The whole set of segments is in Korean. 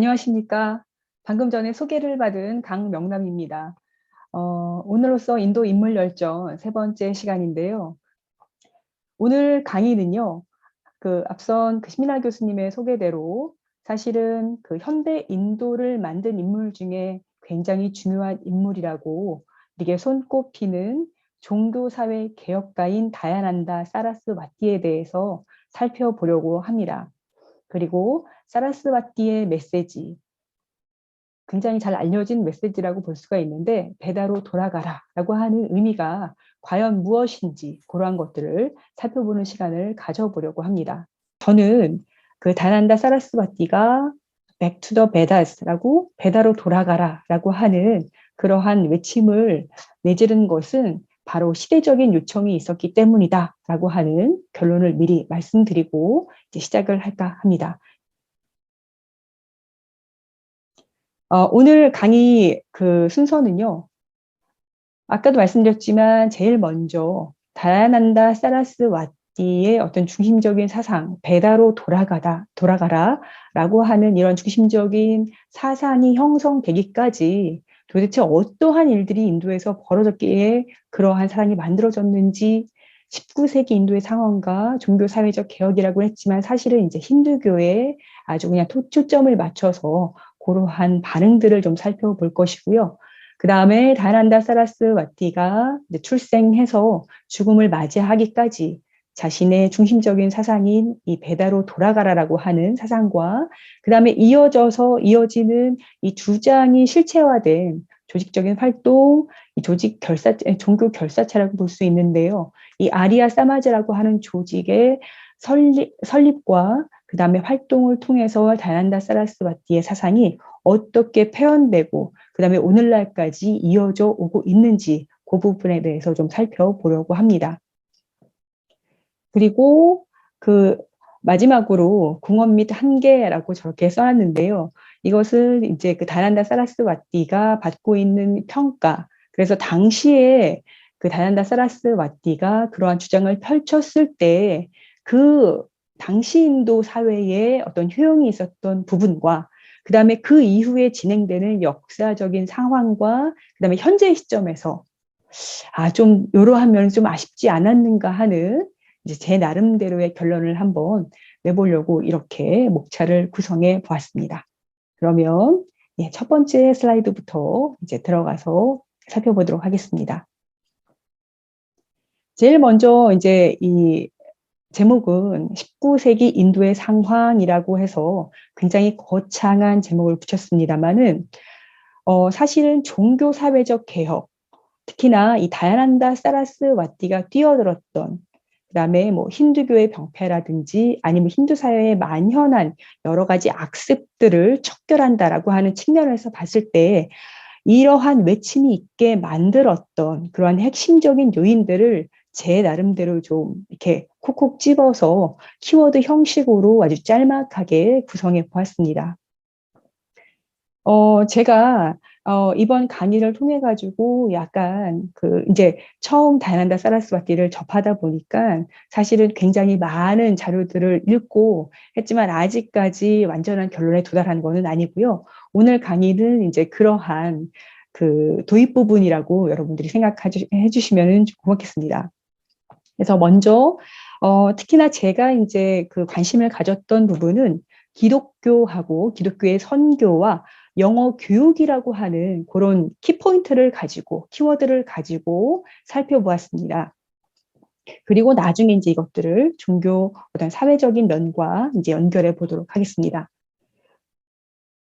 안녕하십니까. 방금 전에 소개를 받은 강명남입니다. 오늘로써 인도 인물 열전 세 번째 시간인데요. 오늘 강의는요, 앞선 신민아 교수님의 소개대로 사실은 현대 인도를 만든 인물 중에 굉장히 중요한 인물이라고 이게 손꼽히는 종교사회 개혁가인 다야난다 사라스와티에 대해서 살펴보려고 합니다. 그리고 사라스와티의 메시지, 굉장히 잘 알려진 메시지라고 볼 수가 있는데 배다로 돌아가라 라고 하는 의미가 과연 무엇인지 그러한 것들을 살펴보는 시간을 가져보려고 합니다. 저는 다난다 사라스바티가 Back to the Vedas라고 배다로 돌아가라 라고 하는 그러한 외침을 내지른 것은 바로 시대적인 요청이 있었기 때문이다 라고 하는 결론을 미리 말씀드리고 이제 시작을 할까 합니다. 오늘 강의 순서는요. 아까도 말씀드렸지만 제일 먼저 다야난다 사라스와티의 어떤 중심적인 사상, 배다로 돌아가라 라고 하는 이런 중심적인 사상이 형성되기까지 도대체 어떠한 일들이 인도에서 벌어졌기에 그러한 사상이 만들어졌는지 19세기 인도의 상황과 종교사회적 개혁이라고 했지만 사실은 이제 힌두교에 아주 그냥 초점을 맞춰서 그러한 반응들을 좀 살펴볼 것이고요. 그 다음에 다난다 사라스와티가 출생해서 죽음을 맞이하기까지 자신의 중심적인 사상인 이 배다로 돌아가라라고 하는 사상과 그 다음에 이어지는 이 주장이 실체화된 조직적인 활동, 이 종교 결사체라고 볼 수 있는데요. 이 아리아 사마즈라고 하는 조직의 설립과 그 다음에 활동을 통해서 다난다 사라스와티의 사상이 어떻게 표현되고 그 다음에 오늘날까지 이어져 오고 있는지 그 부분에 대해서 좀 살펴보려고 합니다. 그리고 마지막으로 궁원 및 한계라고 저렇게 써놨는데요. 이것은 이제 다난다 사라스와티가 받고 있는 평가. 그래서 당시에 다난다 사라스와티가 그러한 주장을 펼쳤을 때 당시 인도 사회에 어떤 효용이 있었던 부분과 그 다음에 그 이후에 진행되는 역사적인 상황과 그 다음에 현재 시점에서 좀 이러한 면은 좀 아쉽지 않았는가 하는 이제 제 나름대로의 결론을 한번 내보려고 이렇게 목차를 구성해 보았습니다. 그러면 첫 번째 슬라이드부터 이제 들어가서 살펴보도록 하겠습니다. 제일 먼저 이제 이 제목은 19세기 인도의 상황이라고 해서 굉장히 거창한 제목을 붙였습니다만은 사실은 종교사회적 개혁, 특히나 이 다야난다 사라스와티가 뛰어들었던 그다음에 뭐 힌두교의 병폐라든지 아니면 힌두 사회에 만연한 여러 가지 악습들을 척결한다라고 하는 측면에서 봤을 때 이러한 외침이 있게 만들었던 그러한 핵심적인 요인들을 제 나름대로 좀 이렇게 콕콕 집어서 키워드 형식으로 아주 짤막하게 구성해 보았습니다. 제가 이번 강의를 통해 가지고 약간 이제 처음 다난다 사라스와티를 접하다 보니까 사실은 굉장히 많은 자료들을 읽고 했지만 아직까지 완전한 결론에 도달한 것은 아니고요. 오늘 강의는 이제 그러한 도입 부분이라고 여러분들이 생각해 주시면 고맙겠습니다. 그래서 먼저 특히나 제가 이제 관심을 가졌던 부분은 기독교하고 기독교의 선교와 영어 교육이라고 하는 그런 키포인트를 가지고 키워드를 가지고 살펴보았습니다. 그리고 나중에 이제 이것들을 종교 어떤 사회적인 면과 이제 연결해 보도록 하겠습니다.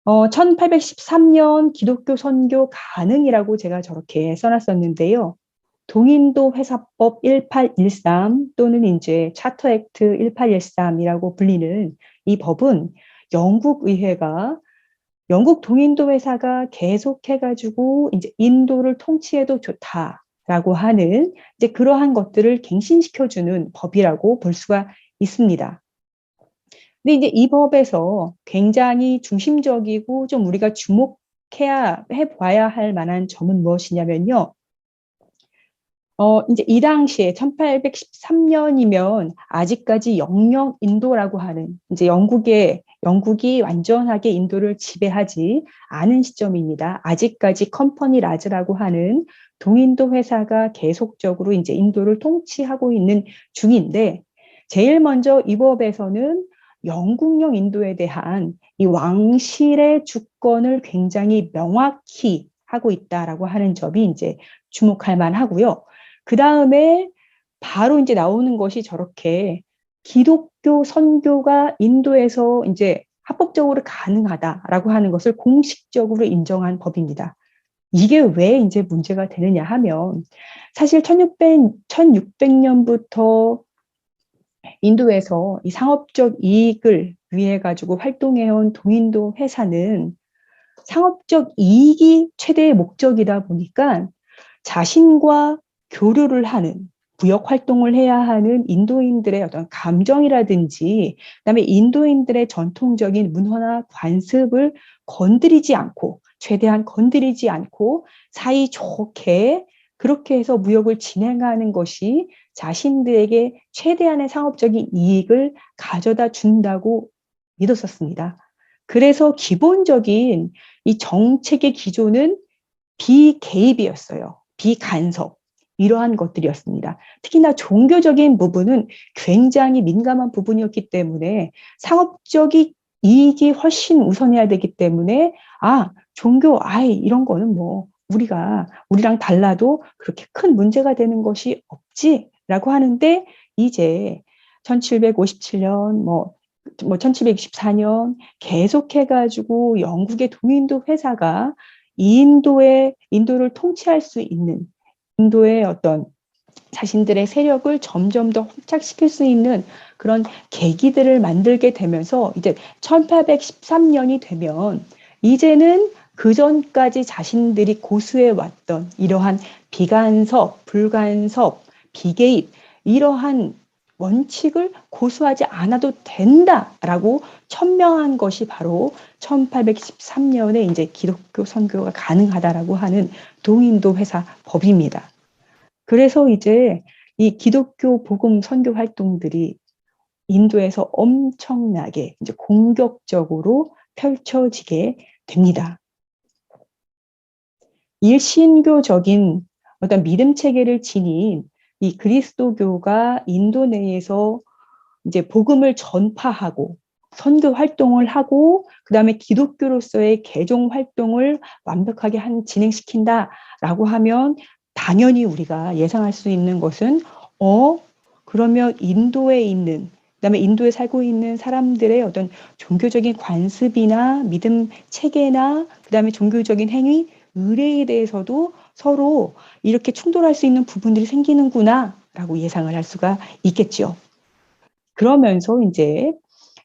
1813년 기독교 선교 가능이라고 제가 저렇게 써놨었는데요. 동인도 회사법 1813 또는 이제 차터 액트 1813이라고 불리는 이 법은 영국 의회가 영국 동인도 회사가 계속해가지고 이제 인도를 통치해도 좋다라고 하는 이제 그러한 것들을 갱신시켜주는 법이라고 볼 수가 있습니다. 근데 이제 이 법에서 굉장히 중심적이고 좀 우리가 해봐야 할 만한 점은 무엇이냐면요. 이제 이 당시에 1813년이면 아직까지 영영 인도라고 하는 이제 영국이 완전하게 인도를 지배하지 않은 시점입니다. 아직까지 컴퍼니 라즈라고 하는 동인도 회사가 계속적으로 이제 인도를 통치하고 있는 중인데 제일 먼저 이 법에서는 영국령 인도에 대한 이 왕실의 주권을 굉장히 명확히 하고 있다라고 하는 점이 이제 주목할 만하고요. 그 다음에 바로 이제 나오는 것이 저렇게 기독교 선교가 인도에서 이제 합법적으로 가능하다라고 하는 것을 공식적으로 인정한 법입니다. 이게 왜 이제 문제가 되느냐 하면 사실 1600년부터 인도에서 이 상업적 이익을 위해 가지고 활동해온 동인도 회사는 상업적 이익이 최대의 목적이다 보니까 자신과 교류를 하는 무역 활동을 해야 하는 인도인들의 어떤 감정이라든지 그다음에 인도인들의 전통적인 문화나 관습을 건드리지 않고 최대한 건드리지 않고 사이좋게 그렇게 해서 무역을 진행하는 것이 자신들에게 최대한의 상업적인 이익을 가져다 준다고 믿었었습니다. 그래서 기본적인 이 정책의 기조는 비개입이었어요. 비간섭. 이러한 것들이었습니다. 특히나 종교적인 부분은 굉장히 민감한 부분이었기 때문에 상업적인 이익이 훨씬 우선해야 되기 때문에 종교 이런 거는 뭐 우리랑 달라도 그렇게 큰 문제가 되는 것이 없지라고 하는데 이제 1757년 1764년 계속해가지고 영국의 동인도 회사가 인도를 통치할 수 있는 인도의 어떤 자신들의 세력을 점점 더 확장시킬 수 있는 그런 계기들을 만들게 되면서 이제 1813년이 되면 이제는 그 전까지 자신들이 고수해 왔던 이러한 비간섭, 불간섭, 비개입 이러한 원칙을 고수하지 않아도 된다라고 천명한 것이 바로 1813년에 이제 기독교 선교가 가능하다라고 하는 동인도 회사 법입니다. 그래서 이제 이 기독교 복음 선교 활동들이 인도에서 엄청나게 이제 공격적으로 펼쳐지게 됩니다. 일신교적인 어떤 믿음 체계를 지닌 이 그리스도교가 인도 내에서 이제 복음을 전파하고 선교 활동을 하고 그다음에 기독교로서의 개종 활동을 완벽하게 진행시킨다라고 하면 당연히 우리가 예상할 수 있는 것은 그러면 인도에 있는 그다음에 인도에 살고 있는 사람들의 어떤 종교적인 관습이나 믿음 체계나 그다음에 종교적인 행위, 의례에 대해서도 서로 이렇게 충돌할 수 있는 부분들이 생기는구나라고 예상을 할 수가 있겠죠. 그러면서 이제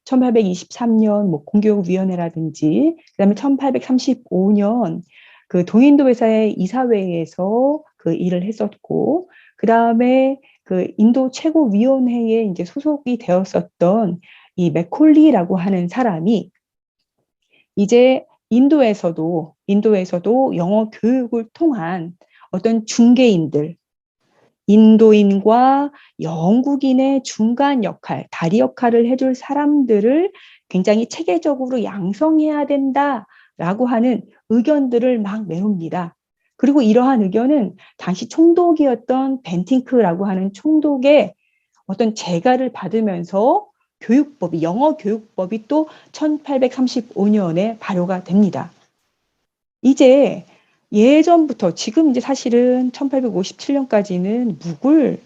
1823년 공교육위원회라든지 그다음에 1835년 그 동인도 회사의 이사회에서 그 일을 했었고 그다음에 그 인도 최고위원회에 이제 소속이 되었었던 이 맥콜리라고 하는 사람이 이제 인도에서도 영어 교육을 통한 어떤 중개인들 인도인과 영국인의 중간 역할, 다리 역할을 해줄 사람들을 굉장히 체계적으로 양성해야 된다라고 하는 의견들을 막 내옵니다. 그리고 이러한 의견은 당시 총독이었던 벤팅크라고 하는 총독의 어떤 재가를 받으면서 영어 교육법이 또 1835년에 발효가 됩니다. 이제 예전부터 지금 이제 사실은 1857년까지는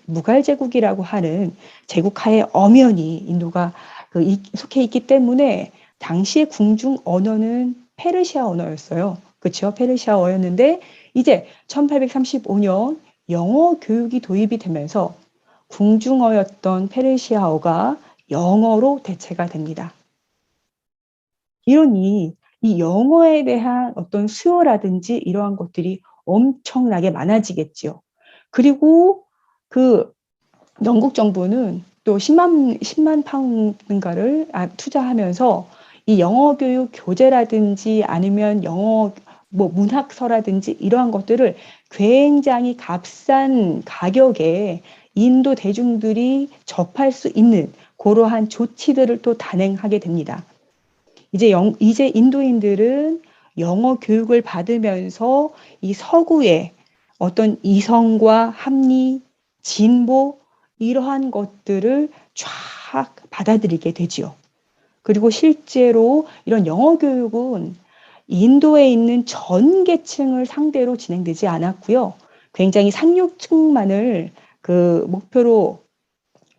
무갈 제국이라고 하는 제국하에 엄연히 인도가 속해 있기 때문에 당시의 궁중 언어는 페르시아 언어였어요. 그렇죠? 페르시아어였는데 이제 1835년 영어 교육이 도입이 되면서 궁중어였던 페르시아어가 영어로 대체가 됩니다. 이러니 이 영어에 대한 어떤 수요라든지 이러한 것들이 엄청나게 많아지겠죠. 그리고 그 영국 정부는 또 10만 파운드인가를 투자하면서 이 영어 교육 교재라든지 아니면 영어 뭐 문학서라든지 이러한 것들을 굉장히 값싼 가격에 인도 대중들이 접할 수 있는 그러한 조치들을 또 단행하게 됩니다. 이제 인도인들은 영어 교육을 받으면서 이 서구의 어떤 이성과 합리, 진보 이러한 것들을 쫙 받아들이게 되지요. 그리고 실제로 이런 영어 교육은 인도에 있는 전 계층을 상대로 진행되지 않았고요. 굉장히 상류층만을 그 목표로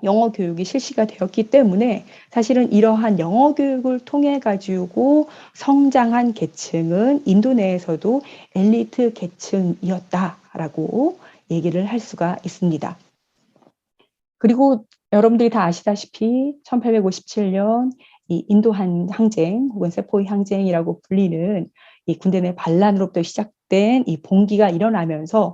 영어 교육이 실시가 되었기 때문에 사실은 이러한 영어 교육을 통해 가지고 성장한 계층은 인도 내에서도 엘리트 계층이었다라고 얘기를 할 수가 있습니다. 그리고 여러분들이 다 아시다시피 1857년 이 인도 항쟁 혹은 세포이 항쟁이라고 불리는 이 군대 내 반란으로부터 시작된 이 봉기가 일어나면서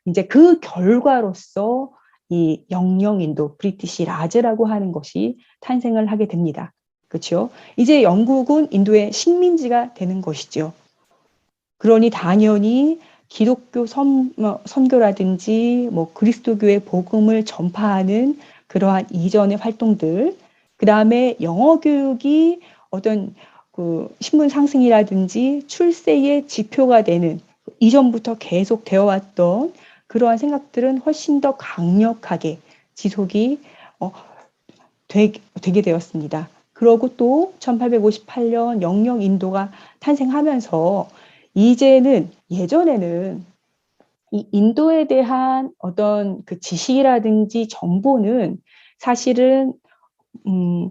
이제 그 결과로서 이 영영인도 브리티시 라즈라고 하는 것이 탄생을 하게 됩니다. 그렇죠? 이제 영국은 인도의 식민지가 되는 것이죠. 그러니 당연히 기독교 선교라든지 뭐 그리스도교의 복음을 전파하는 그러한 이전의 활동들, 그 다음에 영어 교육이 어떤 그 신분 상승이라든지 출세의 지표가 되는 이전부터 계속 되어 왔던 그러한 생각들은 훨씬 더 강력하게 지속이 되게 되었습니다. 그러고 또 1858년 영영 인도가 탄생하면서 이제는 예전에는 이 인도에 대한 어떤 그 지식이라든지 정보는 사실은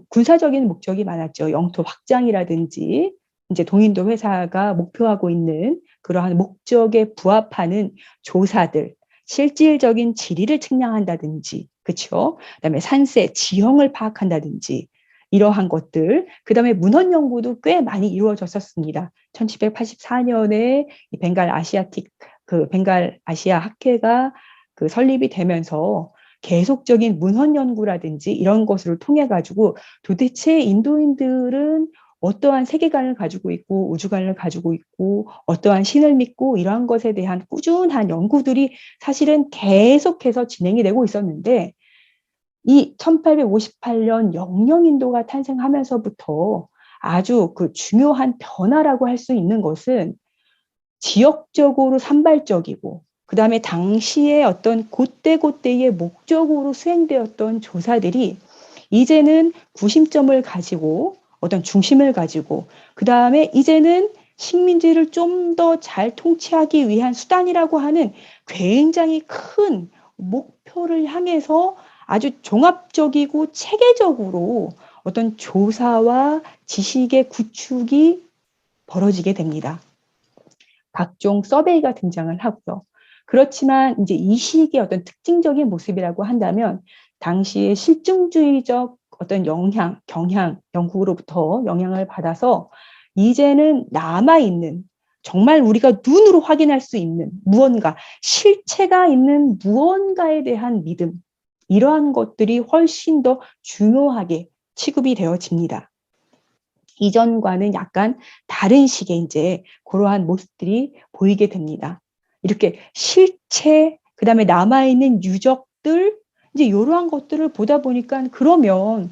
군사적인 목적이 많았죠. 영토 확장이라든지 이제 동인도 회사가 목표하고 있는 그러한 목적에 부합하는 조사들, 실질적인 지리를 측량한다든지, 그렇죠? 그다음에 산세, 지형을 파악한다든지 이러한 것들, 그다음에 문헌 연구도 꽤 많이 이루어졌었습니다. 1784년에 벵갈 아시아 학회가 그 설립이 되면서 계속적인 문헌 연구라든지 이런 것을 통해 가지고 도대체 인도인들은 어떠한 세계관을 가지고 있고 우주관을 가지고 있고 어떠한 신을 믿고 이러한 것에 대한 꾸준한 연구들이 사실은 계속해서 진행이 되고 있었는데 이 1858년 영영인도가 탄생하면서부터 아주 그 중요한 변화라고 할 수 있는 것은 지역적으로 산발적이고 그다음에 당시에 어떤 그때그때의 목적으로 수행되었던 조사들이 이제는 구심점을 가지고 어떤 중심을 가지고 그다음에 이제는 식민지를 좀 더 잘 통치하기 위한 수단이라고 하는 굉장히 큰 목표를 향해서 아주 종합적이고 체계적으로 어떤 조사와 지식의 구축이 벌어지게 됩니다. 각종 서베이가 등장을 하고요. 그렇지만 이제 이 시기의 어떤 특징적인 모습이라고 한다면 당시의 실증주의적 어떤 경향, 영국으로부터 영향을 받아서 이제는 남아있는 정말 우리가 눈으로 확인할 수 있는 무언가, 실체가 있는 무언가에 대한 믿음, 이러한 것들이 훨씬 더 중요하게 취급이 되어집니다. 이전과는 약간 다른 식의 이제 그러한 모습들이 보이게 됩니다. 이렇게 실체, 그 다음에 남아있는 유적들, 이제 이러한 것들을 보다 보니까 그러면,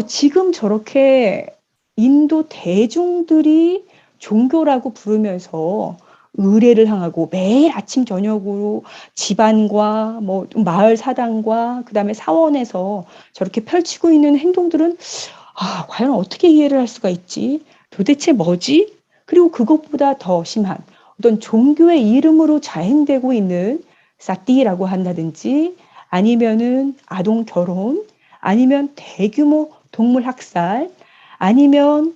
지금 저렇게 인도 대중들이 종교라고 부르면서 의례를 향하고 매일 아침 저녁으로 집안과 뭐 마을 사당과 그 다음에 사원에서 저렇게 펼치고 있는 행동들은 과연 어떻게 이해를 할 수가 있지? 도대체 뭐지? 그리고 그것보다 더 심한 어떤 종교의 이름으로 자행되고 있는 사띠라고 한다든지 아니면은 아동 결혼 아니면 대규모 동물 학살 아니면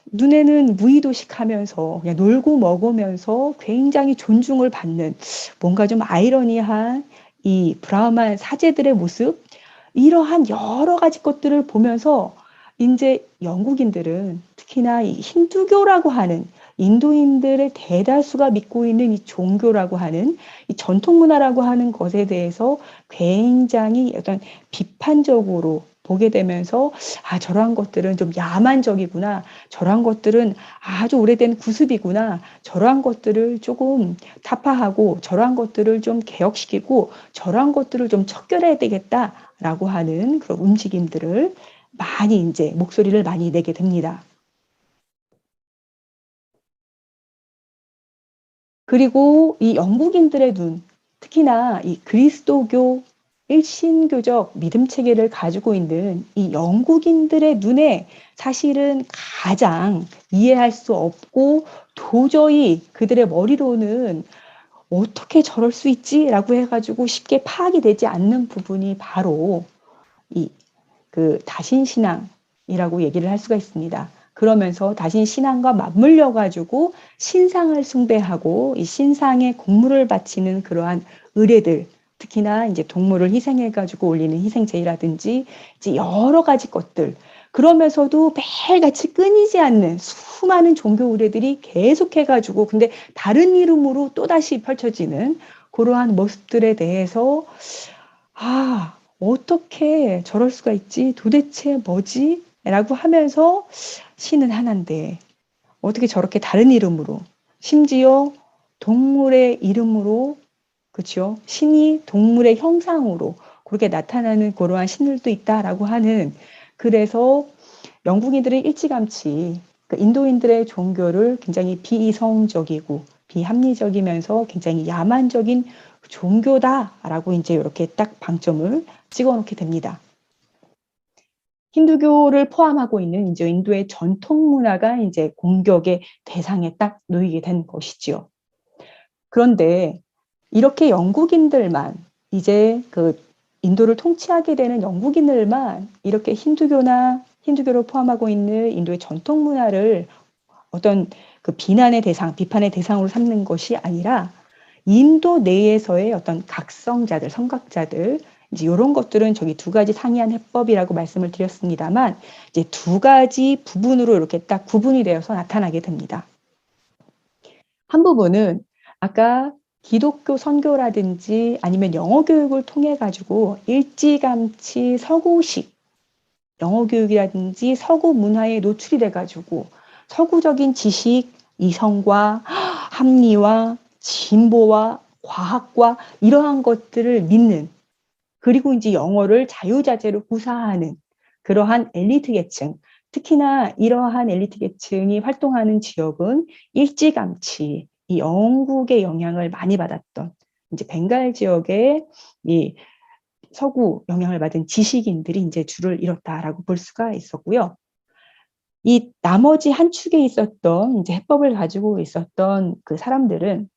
눈에는 무의도식하면서 그냥 놀고 먹으면서 굉장히 존중을 받는 뭔가 좀 아이러니한 이 브라흐만 사제들의 모습 이러한 여러 가지 것들을 보면서 이제 영국인들은 특히나 이 힌두교라고 하는 인도인들의 대다수가 믿고 있는 이 종교라고 하는 이 전통 문화라고 하는 것에 대해서 굉장히 어떤 비판적으로 보게 되면서 '아 저러한 것들은 좀 야만적이구나. 저러한 것들은 아주 오래된 구습이구나. 저러한 것들을 쪼금 타파하고 저러한 것들을 좀 개혁시키고 저러한 것들을 좀 척결해야 되겠다.'라고 하는 그런 움직임들을 많이 인제 목소리를 많이 내게 됩니다. 그리고 이 영국인들의 눈, 특히나 이 그리스도교 일신교적 믿음 체계를 가지고 있는 이 영국인들의 눈에 사실은 가장 이해할 수 없고 도저히 그들의 머리로는 '어떻게 저럴 수 있지?'라고 해 가지고 쉽게 파악이 되지 않는 부분이 바로 이 다신신앙이라고 얘기를 할 수가 있습니다. 그러면서 다신신앙과 맞물려 가지고 신상을 숭배하고 이 신상에 공물을 바치는 그러한 의례들, 특히나 인제 동물을 희생해 가지고 올리는 희생제의라든지 이제 여러 가지 것들, 그러면서도 매일같이 끊이지 않는 수많은 종교 의례들이 계속해 가지고 근데 다른 이름으로 또다시 펼쳐지는 고러한 모습들에 대해서 '아 어떻게 저럴 수가 있지? 도대체 뭐지?' 라고 하면서 신은 하나인데 어떻게 저렇게 다른 이름으로, 심지어 동물의 이름으로, 그쵸, 신이 동물의 형상으로 그렇게 나타나는 고러한 신들도 있다라고 하는, 그래서 영국인들은 일찌감치 인도인들의 종교를 굉장히 비이성적이고 비합리적이면서 굉장히 야만적인 종교다라고 인제 요렇게 딱 방점을 찍어 놓게 됩니다. 힌두교를 포함하고 있는 인제 인도의 전통 문화가 인제 공격의 대상에 딱 놓이게 된 것이지요. 그런데 이렇게 영국인들만, 이제 인도를 통치하게 되는 영국인들만 이렇게 힌두교를 포함하고 있는 인도의 전통 문화를 어떤 비난의 대상, 비판의 대상으로 삼는 것이 아니라 인도 내에서의 어떤 각성자들, 선각자들, 이제 요런 것들은 저기 두 가지 상이한 해법이라고 말씀을 드렸습니다만 이제 두 가지 부분으로 이렇게 딱 구분이 되어서 나타나게 됩니다. 한 부분은 아까 기독교 선교라든지 아니면 영어 교육을 통해 가지고 일찌감치 서구식 영어 교육이라든지 서구 문화에 노출이 돼 가지고 서구적인 지식, 이성과 합리와 진보와 과학과 이러한 것들을 믿는, 그리고 인제 영어를 자유자재로 구사하는 그러한 엘리트 계층, 특히나 이러한 엘리트 계층이 활동하는 지역은 일찌감치 이 영국의 영향을 많이 받았던 인제 벵갈 지역의 이 서구 영향을 받은 지식인들이 인제 주를 이뤘다라고 볼 수가 있었고요. 이 나머지 한 축에 있었던 인제 해법을 가지고 있었던 그 사람들은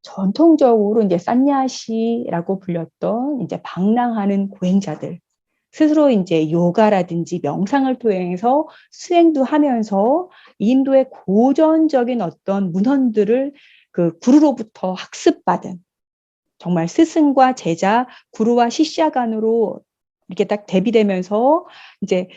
전통적으로 인제 산야시라고 불렸던 인제 방랑하는 고행자들, 스스로 인제 요가라든지 명상을 통해서 수행도 하면서 인도의 고전적인 어떤 문헌들을 구루로부터 학습받은, 정말 스승과 제자, 구루와 시ஷ்야 간으로 이렇게 딱 대비되면서 이제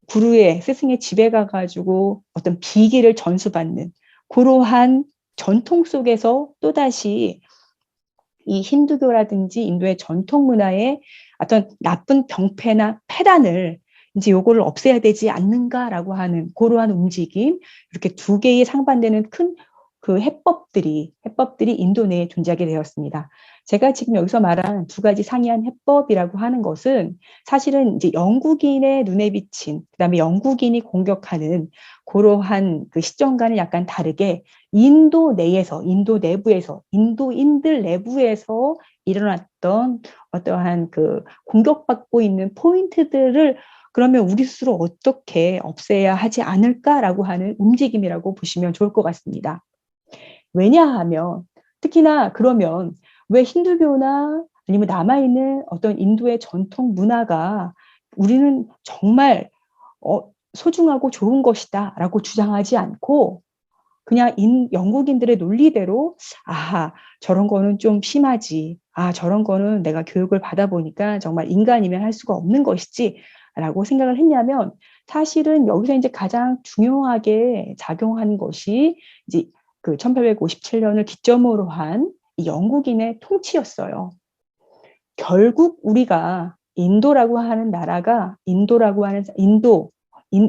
구루의 스승의 집에 가 가지고 어떤 비기를 전수받는 고러한 전통 속에서 또다시 이 힌두교라든지 인도의 전통 문화의 어떤 나쁜 병폐나 폐단을 인제 '요거를 없애야 되지 않는가.'라고 하는 고러한 움직임, 이렇게 두 개의 상반되는 큰 해법들이 인도 내에 존재하게 되었습니다. 제가 지금 여기서 말한 두 가지 상이한 해법이라고 하는 것은 사실은 인제 영국인의 눈에 비친, 그다음에 영국인이 공격하는 고러한 시점과는 약간 다르게 인도 내에서, 인도 내부에서, 인도인들 내부에서 일어났던 어떠한 공격받고 있는 포인트들을 '그러면 우리 스스로 어떻게 없애야 하지 않을까?'라고 하는 움직임이라고 보시면 좋을 것 같습니다. 왜냐하면 특히나 그러면 왜 힌두교나 아니면 남아 있는 어떤 인도의 전통 문화가 '우리는 정말 소중하고 좋은 것이다.'라고 주장하지 않고 그냥 영국인들의 논리대로 '아 저런 거는 좀 심하지. 아 저런 거는 내가 교육을 받아 보니까 정말 인간이면 할 수가 없는 것이지.'라고 생각을 했냐면, 사실은 여기서 인제 가장 중요하게 작용한 것이 이제 1857 년을 기점으로 한 이 영국인의 통치였어요. 결국 우리가 인도라고 하는 나라가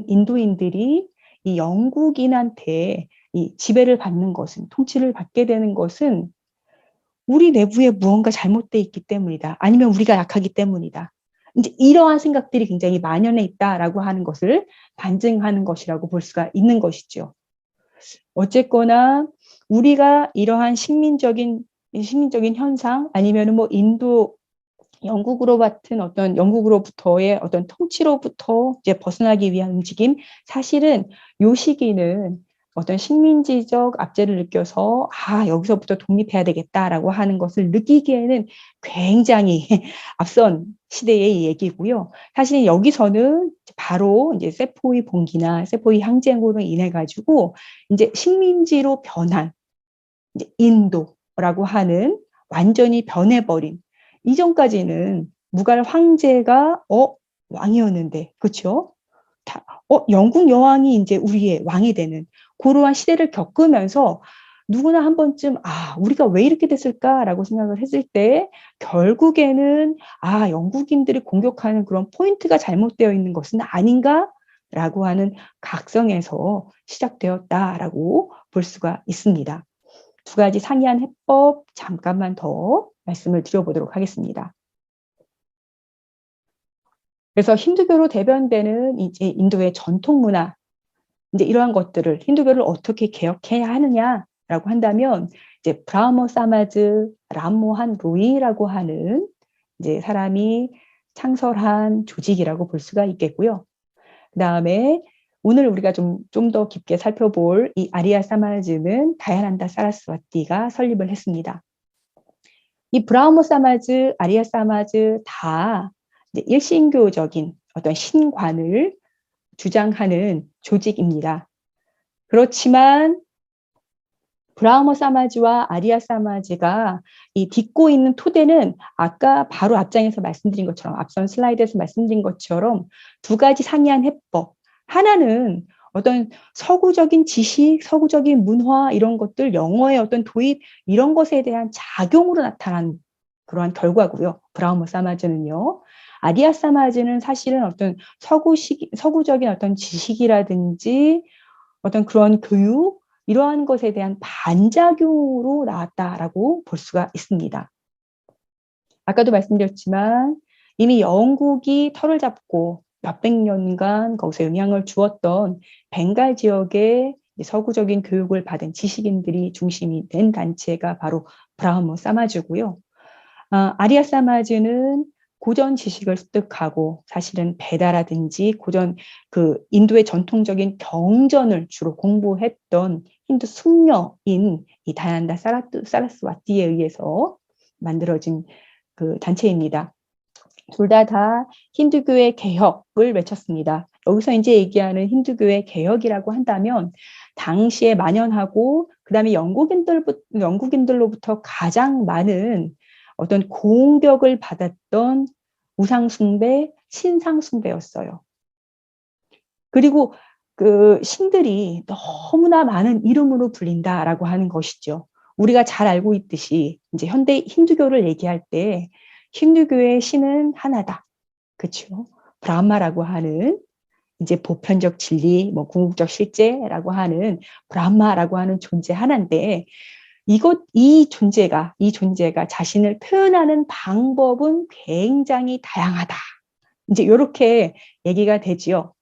인도인들이 이 영국인한테 이 지배를 받는 것은 통치를 받게 되는 것은 우리 내부에 무언가 잘못돼 있기 때문이다. 아니면 우리가 약하기 때문이다. 이제 이러한 생각들이 굉장히 만연해 있다라고 하는 것을 반증하는 것이라고 볼 수가 있는 것이죠. 어쨌거나 우리가 이러한 식민적인 현상 아니면 뭐 인도 영국으로부터의 어떤 통치로부터 이제 벗어나기 위한 움직임, 사실은 요 시기는 어떤 식민지적 압제를 느껴서 여기서부터 독립해야 되겠다라고 하는 것을 느끼기에는 굉장히 앞선 시대의 얘기고요. 사실 여기서는 바로 이제 세포의 봉기나 세포의 항쟁으로 인해 가지고 이제 식민지로 변한 이제 인도라고 하는 완전히 변해버린, 이전까지는 무갈 황제가 왕이었는데, 그렇죠? 영국 여왕이 이제 우리의 왕이 되는 그러한 시대를 겪으면서 누구나 한 번쯤 우리가 왜 이렇게 됐을까라고 생각을 했을 때 결국에는 영국인들이 공격하는 그런 포인트가 잘못되어 있는 것은 아닌가라고 하는 각성에서 시작되었다라고 볼 수가 있습니다. 두 가지 상이한 해법 잠깐만 더 말씀을 드려보도록 하겠습니다. 그래서 힌두교로 대변되는 이제 인도의 전통 문화, 이제 이러한 것들을 힌두교를 어떻게 개혁해야 하느냐라고 한다면 이제 브라흐모 사마즈 람모한 로이라고 하는 이제 사람이 창설한 조직이라고 볼 수가 있겠고요. 그다음에 오늘 우리가 좀 더 깊게 살펴볼 이 아리야 사마즈는 다야난다 사라스와티가 설립을 했습니다. 이 브라흐모 사마즈, 아리야 사마즈 다 이제 일신교적인 어떤 신관을 주장하는 조직입니다. 그렇지만 브라흐모 사마즈와 아리야 사마즈가 이 딛고 있는 토대는 아까 바로 앞장에서 말씀드린 것처럼, 앞선 슬라이드에서 말씀드린 것처럼 두 가지 상이한 해법. 하나는 어떤 서구적인 지식, 서구적인 문화 이런 것들, 영어의 어떤 도입 이런 것에 대한 작용으로 나타난 그러한 결과고요. 브라흐모 사마즈는요. 아리야 사마즈는 사실은 어떤 서구적인 어떤 지식이라든지 어떤 그런 교육 이러한 것에 대한 반작용으로 나왔다라고 볼 수가 있습니다. 아까도 말씀드렸지만 이미 영국이 털을 잡고 몇백 년간 거기서 영향을 주었던 벵갈 지역의 서구적인 교육을 받은 지식인들이 중심이 된 단체가 바로 브라흐모 사마즈고요. 아리야 사마즈는 고전 지식을 습득하고 사실은 베다라든지 고전 인도의 전통적인 경전을 주로 공부했던 힌두 숙녀인 이 다얀다 사라스와티에 의해서 만들어진 그 단체입니다. 둘 다 힌두교의 개혁을 외쳤습니다. 여기서 이제 얘기하는 힌두교의 개혁이라고 한다면 당시에 만연하고 그다음에 영국인들로부터 가장 많은 어떤 공격을 받았던 우상숭배, 신상숭배였어요. 그리고 그 신들이 너무나 많은 이름으로 불린다라고 하는 것이죠. 우리가 잘 알고 있듯이 이제 현대 힌두교를 얘기할 때 힌두교의 신은 하나다. 그렇죠? 브라흐마라고 하는 이제 보편적 진리, 뭐 궁극적 실제라고 하는 브라흐마라고 하는 존재 하나인데 이 존재가 자신을 표현하는 방법은 굉장히 다양하다. 이제 이렇게 얘기가 되지요.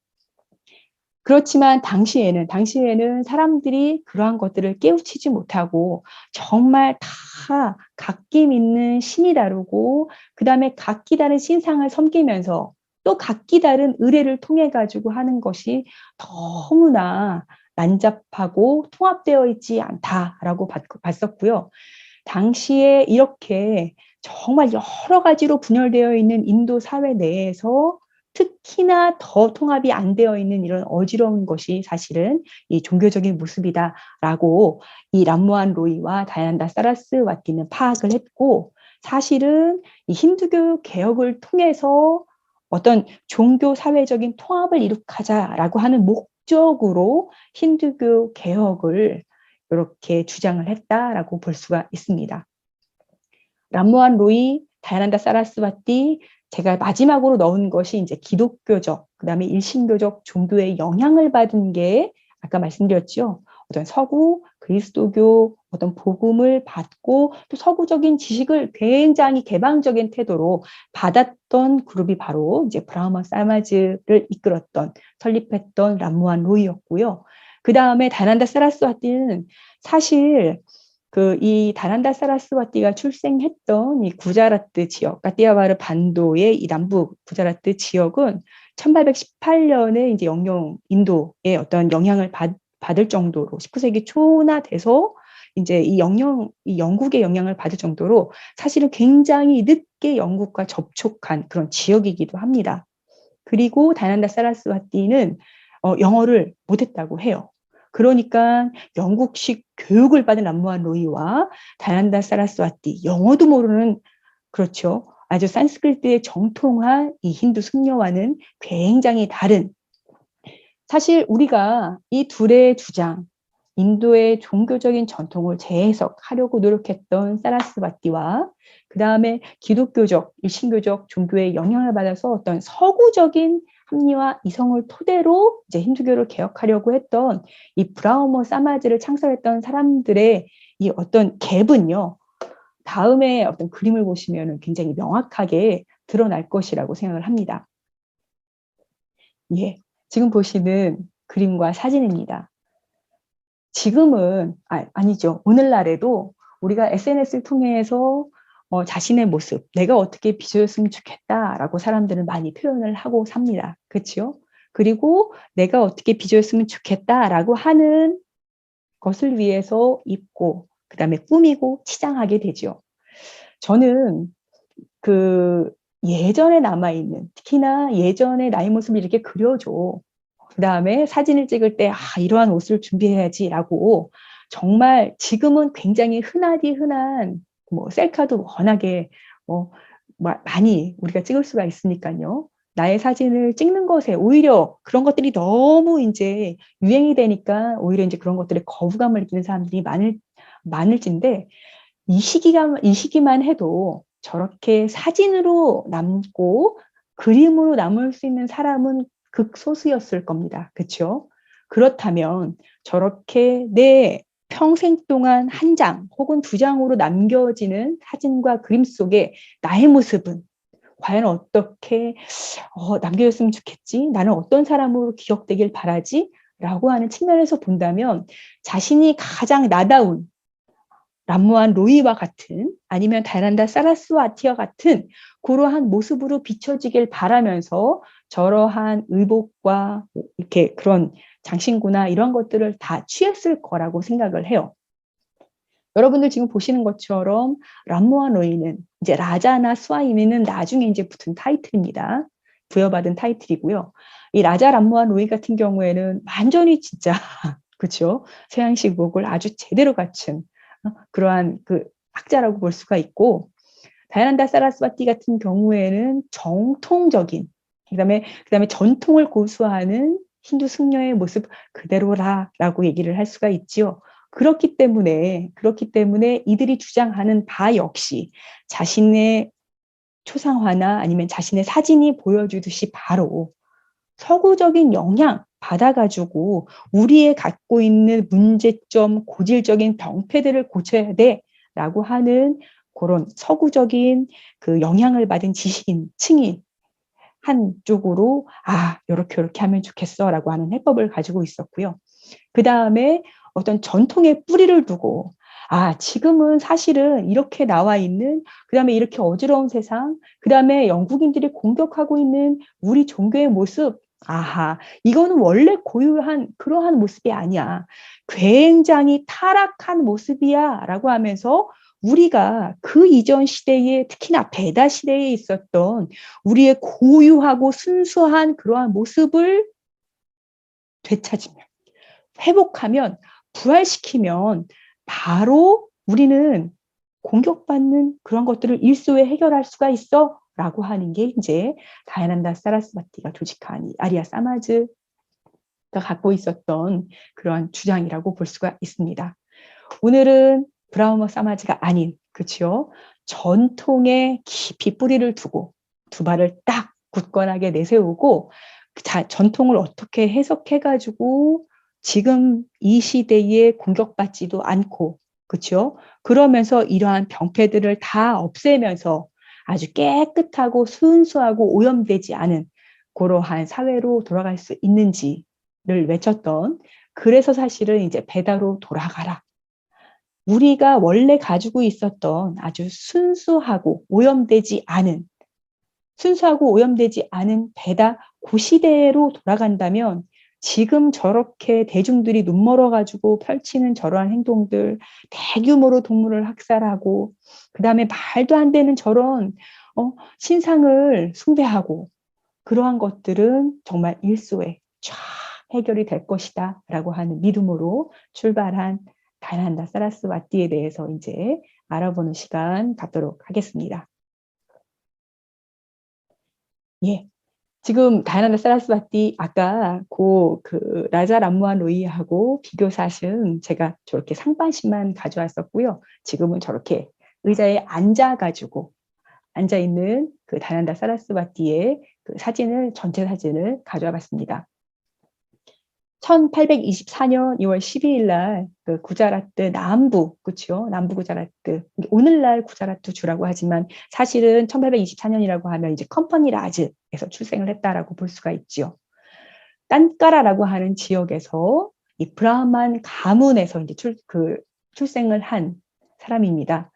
그렇지만 당시에는 사람들이 그러한 것들을 깨우치지 못하고 정말 다 각기 믿는 신이 다르고 그다음에 각기 다른 신상을 섬기면서 또 각기 다른 의례를 통해 가지고 하는 것이 너무나 난잡하고 통합되어 있지 않다라고 봤었고요. 당시에 이렇게 정말 여러 가지로 분열되어 있는 인도 사회 내에서 특히나 더 통합이 안 되어 있는 이런 어지러운 것이 사실은 이 종교적인 모습이다라고 이 람모한 로이와 다얀다 사라스와티는 파악을 했고, 사실은 이 힌두교 개혁을 통해서 어떤 종교 사회적인 통합을 이룩하자라고 하는 목적으로 힌두교 개혁을 이렇게 주장을 했다라고 볼 수가 있습니다. 람모한 로이, 다야난다 사라스와티 제가 마지막으로 넣은 것이 이제 기독교적, 그다음에 일신교적 종교의 영향을 받은 게 아까 말씀드렸죠. 어떤 서구 그리스도교 어떤 복음을 받고 또 서구적인 지식을 굉장히 개방적인 태도로 받았던 그룹이 바로 이제 브라흐마 사마즈를 이끌었던 설립했던 람무안 로이였고요. 그 다음에 다난다 사라스와티는 사실 이 다난다 사라스와티가 출생했던 이 구자라트 지역, 까띠아와르 반도의 이 남부 구자라트 지역은 1818년에 이제 인도의 어떤 영향을 받을 정도로 19세기 초나 돼서 이제 이 영국의 영향을 받을 정도로 사실은 굉장히 늦게 영국과 접촉한 그런 지역이기도 합니다. 그리고 다난다 사라스와티는 영어를 못했다고 해요. 그러니까 영국식 교육을 받은 람무안 로이와 다난다 사라스와티, 영어도 모르는, 그렇죠, 아주 산스크리트의 정통한 이 힌두 승려와는 굉장히 다른, 사실 우리가 이 둘의 주장, 인도의 종교적인 전통을 재해석하려고 노력했던 사라스바티와 그 다음에 기독교적, 일신교적 종교의 영향을 받아서 어떤 서구적인 합리화 이성을 토대로 이제 힌두교를 개혁하려고 했던 이 브라우머 사마즈를 창설했던 사람들의 이 어떤 갭은요, 다음에 어떤 그림을 보시면 굉장히 명확하게 드러날 것이라고 생각을 합니다. 예, 지금 보시는 그림과 사진입니다. 지금은 아니죠. 오늘날에도 우리가 SNS를 통해서 자신의 모습, 내가 어떻게 비춰졌으면 좋겠다라고 사람들은 많이 표현을 하고 삽니다. 그렇죠? 그리고 내가 어떻게 비춰졌으면 좋겠다라고 하는 것을 위해서 입고 그다음에 꾸미고 치장하게 되죠. 저는 예전에 남아있는, 특히나 예전에 나의 모습을 이렇게 그려줘. 그 다음에 사진을 찍을 때 이러한 옷을 준비해야지라고, 정말 지금은 굉장히 흔한 뭐 셀카도 워낙에 많이 우리가 찍을 수가 있으니까요. 나의 사진을 찍는 것에 오히려 그런 것들이 너무 이제 유행이 되니까 오히려 이제 그런 것들에 거부감을 느끼는 사람들이 많을진데, 이 시기만 해도 저렇게 사진으로 남고 그림으로 남을 수 있는 사람은 극소수였을 겁니다. 그렇죠? 그렇다면 저렇게 내 평생 동안 한 장 혹은 두 장으로 남겨지는 사진과 그림 속에 나의 모습은 과연 어떻게 남겨졌으면 좋겠지? 나는 어떤 사람으로 기억되길 바라지? 라고 하는 측면에서 본다면 자신이 가장 나다운 람무안 로이와 같은, 아니면 다난다 사라스와티와 같은 그러한 모습으로 비춰지길 바라면서 저러한 의복과 이렇게 그런 장신구나 이런 것들을 다 취했을 거라고 생각을 해요. 여러분들 지금 보시는 것처럼 람무안 로이는 이제 라자나 스와이미는 나중에 이제 붙은 타이틀입니다. 부여받은 타이틀이고요. 이 라자 람무안 로이 같은 경우에는 완전히 진짜 그렇죠? 서양식 복을 아주 제대로 갖춘 그러한 학자라고 볼 수가 있고, 다야난다 사라스와티 같은 경우에는 정통적인, 그다음에 전통을 고수하는 힌두 승려의 모습 그대로라라고 얘기를 할 수가 있지요. 그렇기 때문에 이들이 주장하는 바 역시 자신의 초상화나 아니면 자신의 사진이 보여주듯이 바로 서구적인 영향 받아가지고 우리의 갖고 있는 문제점, 고질적인 병폐들을 고쳐야 돼라고 하는 그런 서구적인 영향을 받은 지식인층이 한쪽으로 요렇게 하면 좋겠어라고 하는 해법을 가지고 있었고요. 그 다음에 어떤 전통의 뿌리를 두고 지금은 사실은 이렇게 나와 있는, 그 다음에 이렇게 어지러운 세상, 그 다음에 영국인들이 공격하고 있는 우리 종교의 모습, 이거는 원래 고유한 그러한 모습이 아니야. 굉장히 타락한 모습이야 라고 하면서 우리가 그 이전 시대에, 특히나 베다 시대에 있었던 우리의 고유하고 순수한 그러한 모습을 되찾으면, 회복하면, 부활시키면 바로 우리는 공격받는 그런 것들을 일소에 해결할 수가 있어 라고 하는 게 이제 다야난다 사라스바티가 조직한 아리아 사마즈가 갖고 있었던 그런 주장이라고 볼 수가 있습니다. 오늘은 브라우머 사마즈가 아닌, 그렇죠? 전통에 깊이 뿌리를 두고 두 발을 딱 굳건하게 내세우고 전통을 어떻게 해석해 가지고 지금 이 시대에 공격받지도 않고, 그렇죠? 그러면서 이러한 병폐들을 다 없애면서 아주 깨끗하고 순수하고 오염되지 않은 그러한 사회로 돌아갈 수 있는지를 외쳤던, 그래서 사실은 이제 배다로 돌아가라. 우리가 원래 가지고 있었던 아주 순수하고 오염되지 않은 배다 그 시대로 돌아간다면 지금 저렇게 대중들이 눈멀어 가지고 펼치는 저러한 행동들, 대규모로 동물을 학살하고 그다음에 말도 안 되는 저런 신상을 숭배하고 그러한 것들은 정말 일소에 쫙 해결이 될 것이다 라고 하는 믿음으로 출발한 다얀다 사라스와티에 대해서 이제 알아보는 시간 갖도록 하겠습니다. 예. 지금 다얀다 사라스와티 아까 그 라자 람모한 로이하고 비교샷은 제가 저렇게 상반신만 가져왔었고요. 지금은 저렇게 의자에 앉아 있는 그 다얀다 사라스와티의 그 사진을, 전체 사진을 가져와 봤습니다. 1824년 2월 12일 날 그 구자라트 남부, 그렇죠? 남부 구자라트. 오늘날 구자라트 주라고 하지만 사실은 1824년이라고 하면 이제 컴퍼니 라즈에서 출생을 했다라고 볼 수가 있지요. 딴까라라고 하는 지역에서 이 브라만 가문에서 이제 출생을 한 사람입니다.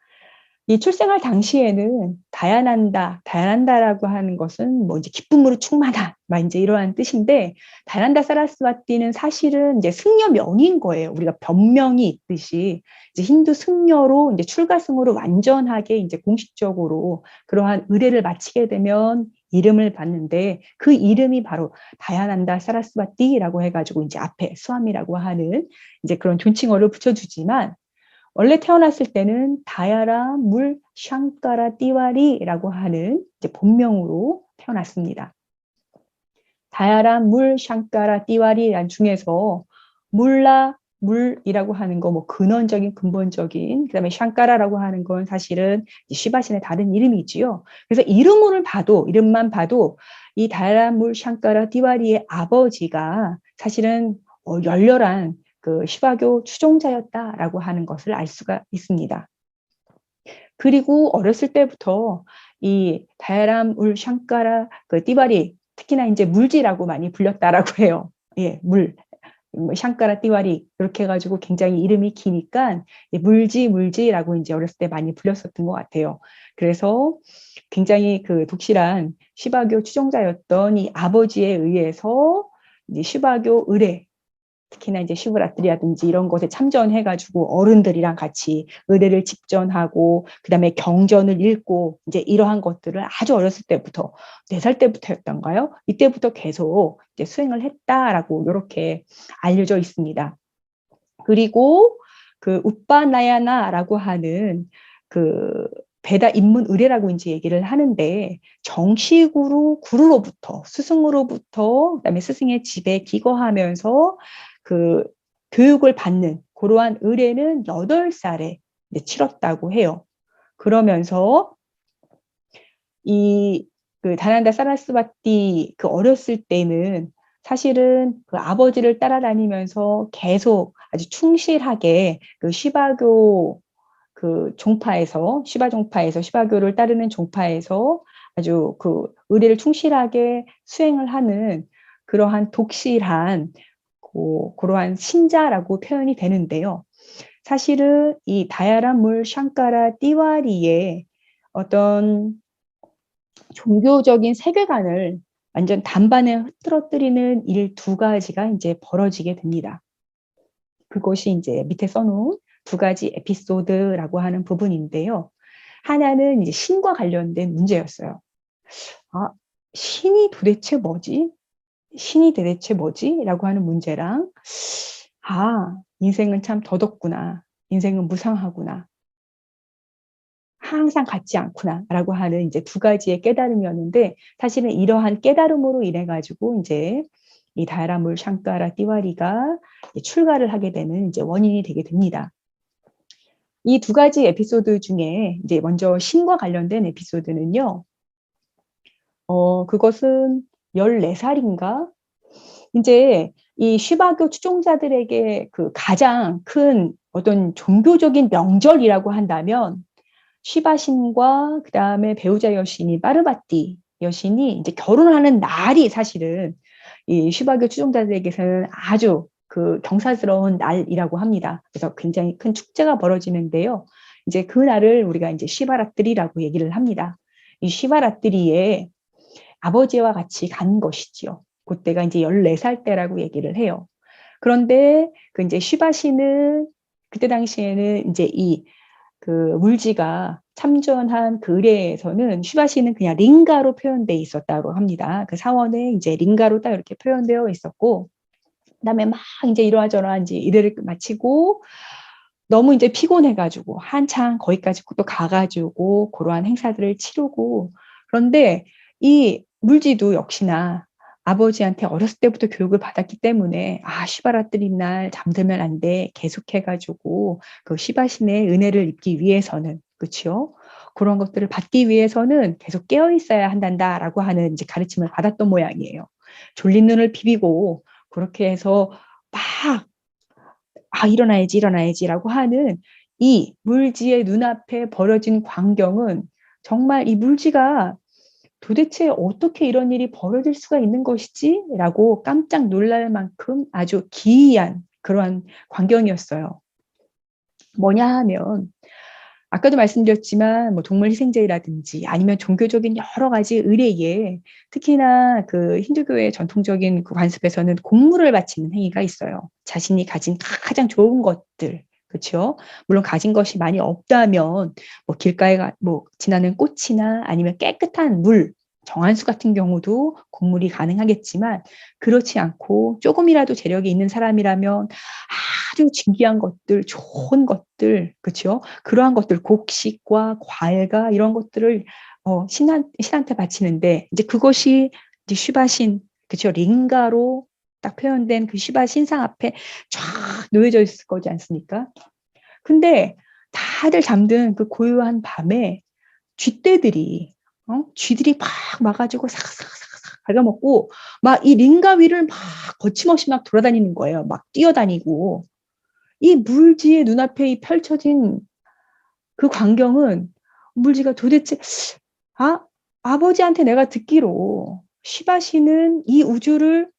이 출생할 당시에는 다야난다라고 하는 것은 뭐 이제 기쁨으로 충만한, 막 이제 이러한 뜻인데, 다야난다 사라스와티는 사실은 이제 승려명인 거예요. 우리가 변명이 있듯이 이제 힌두 승려로 이제 출가승으로 완전하게 이제 공식적으로 그러한 의례를 마치게 되면 이름을 받는데, 그 이름이 바로 다야난다 사라스와티라고 해가지고 이제 앞에 수암이라고 하는 이제 그런 존칭어를 붙여주지만, 원래 태어났을 때는 다야라 물 샹까라 띠와리라고 하는 이제 본명으로 태어났습니다. 다야라 물 샹까라 띠와리란 중에서 물이라고 하는 거, 뭐 근본적인, 그다음에 샹까라라고 하는 건 사실은 시바신의 다른 이름이지요. 그래서 이름만 봐도 이 다야라 물 샹까라 띠와리의 아버지가 사실은 열렬한 그 시바교 추종자였다라고 하는 것을 알 수가 있습니다. 그리고 어렸을 때부터 이 다야람 울 샹까라 그 띠바리, 특히나 이제 물지라고 많이 불렸다라고 해요. 예, 샹까라 띠와리 이렇게 해가지고 굉장히 이름이 기니까 물지라고 이제 어렸을 때 많이 불렸었던 것 같아요. 그래서 굉장히 그 독실한 시바교 추종자였던 이 아버지에 의해서 이제 시바교 의례, 특히나 이제 시브라트리라든지 이런 것에 참전해가지고 어른들이랑 같이 의례를 집전하고 그다음에 경전을 읽고 이제 이러한 것들을 아주 어렸을 때부터 4살 때부터였던가요? 이때부터 계속 이제 수행을 했다라고 이렇게 알려져 있습니다. 그리고 그 우빠나야나라고 하는 그 베다 입문 의례라고 이제 얘기를 하는데, 정식으로 구루로부터, 스승으로부터, 그다음에 스승의 집에 기거하면서 그 교육을 받는 그러한 의례는 8살에 치렀다고 해요. 그러면서 그 다난다 사라스바티 그 어렸을 때는 사실은 그 아버지를 따라다니면서 계속 아주 충실하게 그 시바교 그 시바교를 따르는 종파에서 아주 그 의례를 충실하게 수행을 하는 그러한 독실한 그러한 신자라고 표현이 되는데요. 사실은 이 다야라 물 샹까라 띠와리의 어떤 종교적인 세계관을 완전 단반에 흐트러뜨리는 일 2가지가 이제 벌어지게 됩니다. 그것이 이제 밑에 써놓은 2가지 에피소드라고 하는 부분인데요. 하나는 이제 신과 관련된 문제였어요. 신이 도대체 뭐지? 라고 하는 문제랑, 인생은 참 더덥구나. 인생은 무상하구나. 항상 같지 않구나 라고 하는 이제 2가지의 깨달음이었는데, 사실은 이러한 깨달음으로 인해 가지고 이제 이 다야라물 샹까라 띠와리가 출가를 하게 되는 이제 원인이 되게 됩니다. 이 2가지 에피소드 중에 이제 먼저 신과 관련된 에피소드는요, 그것은 14살인가? 인제 이 시바교 추종자들에게 그 가장 큰 어떤 종교적인 명절이라고 한다면 시바신과 그다음에 배우자 여신이 파르바티 여신이 인제 결혼하는 날이 사실은 이 시바교 추종자들에게서는 아주 그 경사스러운 날이라고 합니다. 그래서 굉장히 큰 축제가 벌어지는데요. 이제 그날을 우리가 인제 시바라트리라고 얘기를 합니다. 이 시바라트리에 아버지와 같이 간 것이지요. 그때가 인제 14살 때라고 얘기를 해요. 그런데 그 인제 시바신은 그때 당시에는 인제 이 그 물지가 참전한 그 의뢰에서는 시바신은 그냥 링가로 표현돼 있었다고 합니다. 그 사원에 인제 링가로 딱 이렇게 표현되어 있었고 그다음에 막 인제 이러저러한 인제 일을 마치고 너무 인제 피곤해 가지고 한창 거기까지 또 가 가지고 고러한 행사들을 치르고 그런데 이 물지도 역시나 아버지한테 어렸을 때부터 교육을 받았기 때문에 '아 시바라뜨리 날 잠들면 안 돼.' 계속해 가지고 그 시바신의 은혜를 입기 위해서는 그치요? 그런 것들을 받기 위해서는 계속 깨어 있어야 한단다.'라고 하는 인제 가르침을 받았던 모양이에요. 졸린 눈을 비비고 그렇게 해서 막 '아 일어나야지, 일어나야지.'라고 하는 이 물지의 눈앞에 벌어진 광경은 정말 이 물지가 '도대체 어떻게 이런 일이 벌어질 수가 있는 것이지?'라고 깜짝 놀랄 만큼 아주 기이한 그러한 광경이었어요. 뭐냐 하면 아까도 말씀드렸지만 뭐 동물 희생제라든지 아니면 종교적인 여러 가지 의례에 특히나 그 힌두교의 전통적인 그 관습에서는 곡물을 바치는 행위가 있어요. 자신이 가진 가장 좋은 것들 그쵸? 물론 가진 것이 많이 없다면 뭐 길가에 뭐 지나는 꽃이나 아니면 깨끗한 물 정한수 같은 경우도 곡물이 가능하겠지만 그렇지 않고 쪼금이라도 재력이 있는 사람이라면 아주 진귀한 것들 좋은 것들 그쵸? 그러한 것들 곡식과 과일과 이런 것들을 신한테 바치는데 이제 그것이 이제 시바신 그쵸? 링가로 딱 표현된 그 시바 신상 앞에 쫙 놓여져 있을 거지 않습니까? 근데 다들 잠든 그 고요한 밤에 쥐떼들이 쥐들이 막 와 가지고 사각사각사각사각 갉아먹고 막 이 링가 위를 막 거침없이 막 돌아다니는 거예요. 막 뛰어다니고. 이 물지의 눈앞에 이 펼쳐진 그 광경은 물지가 도대체 아 아버지한테 내가 듣기로 시바시는 이 우주를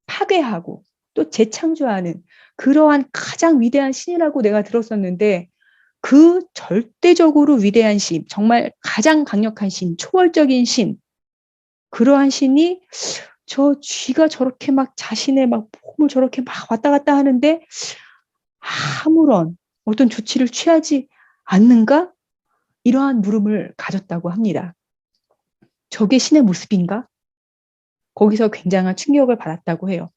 파괴하고 또 재창조하는 그러한 가장 위대한 신이라고 내가 들었었는데 그 절대적으로 위대한 신, 정말 가장 강력한 신, 초월적인 신, 그러한 신이 저 쥐가 저렇게 막 자신의 막 몸을 저렇게 막 왔다 갔다 하는데 아무런 어떤 조치를 취하지 않는가? 이러한 물음을 가졌다고 합니다. '저게 신의 모습인가?' 거기서 굉장한 충격을 받았다고 해요.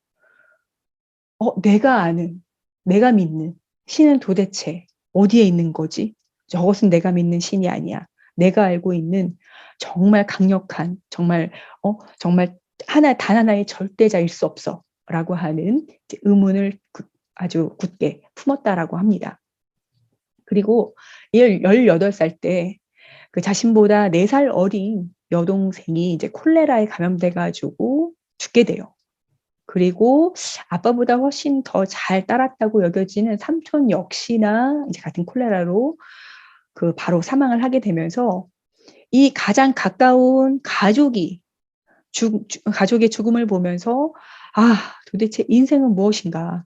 내가 아는, 내가 믿는 신은 도대체 어디에 있는 거지? 저것은 내가 믿는 신이 아니야. 내가 알고 있는 정말 강력한 정말 단 하나의 절대자일 수 없어.'라고 하는 이제 의문을 아주 굳게 품었다라고 합니다. 그리고 18살 때 그 자신보다 4살 어린 여동생이 이제 콜레라에 감염돼 가지고 죽게 돼요. 그리고 아빠보다 훨씬 더 잘 따랐다고 여겨지는 삼촌 역시나 이제 같은 콜레라로 그 바로 사망을 하게 되면서 이 가장 가까운 가족의 죽음을 보면서 '아 도대체 인생은 무엇인가.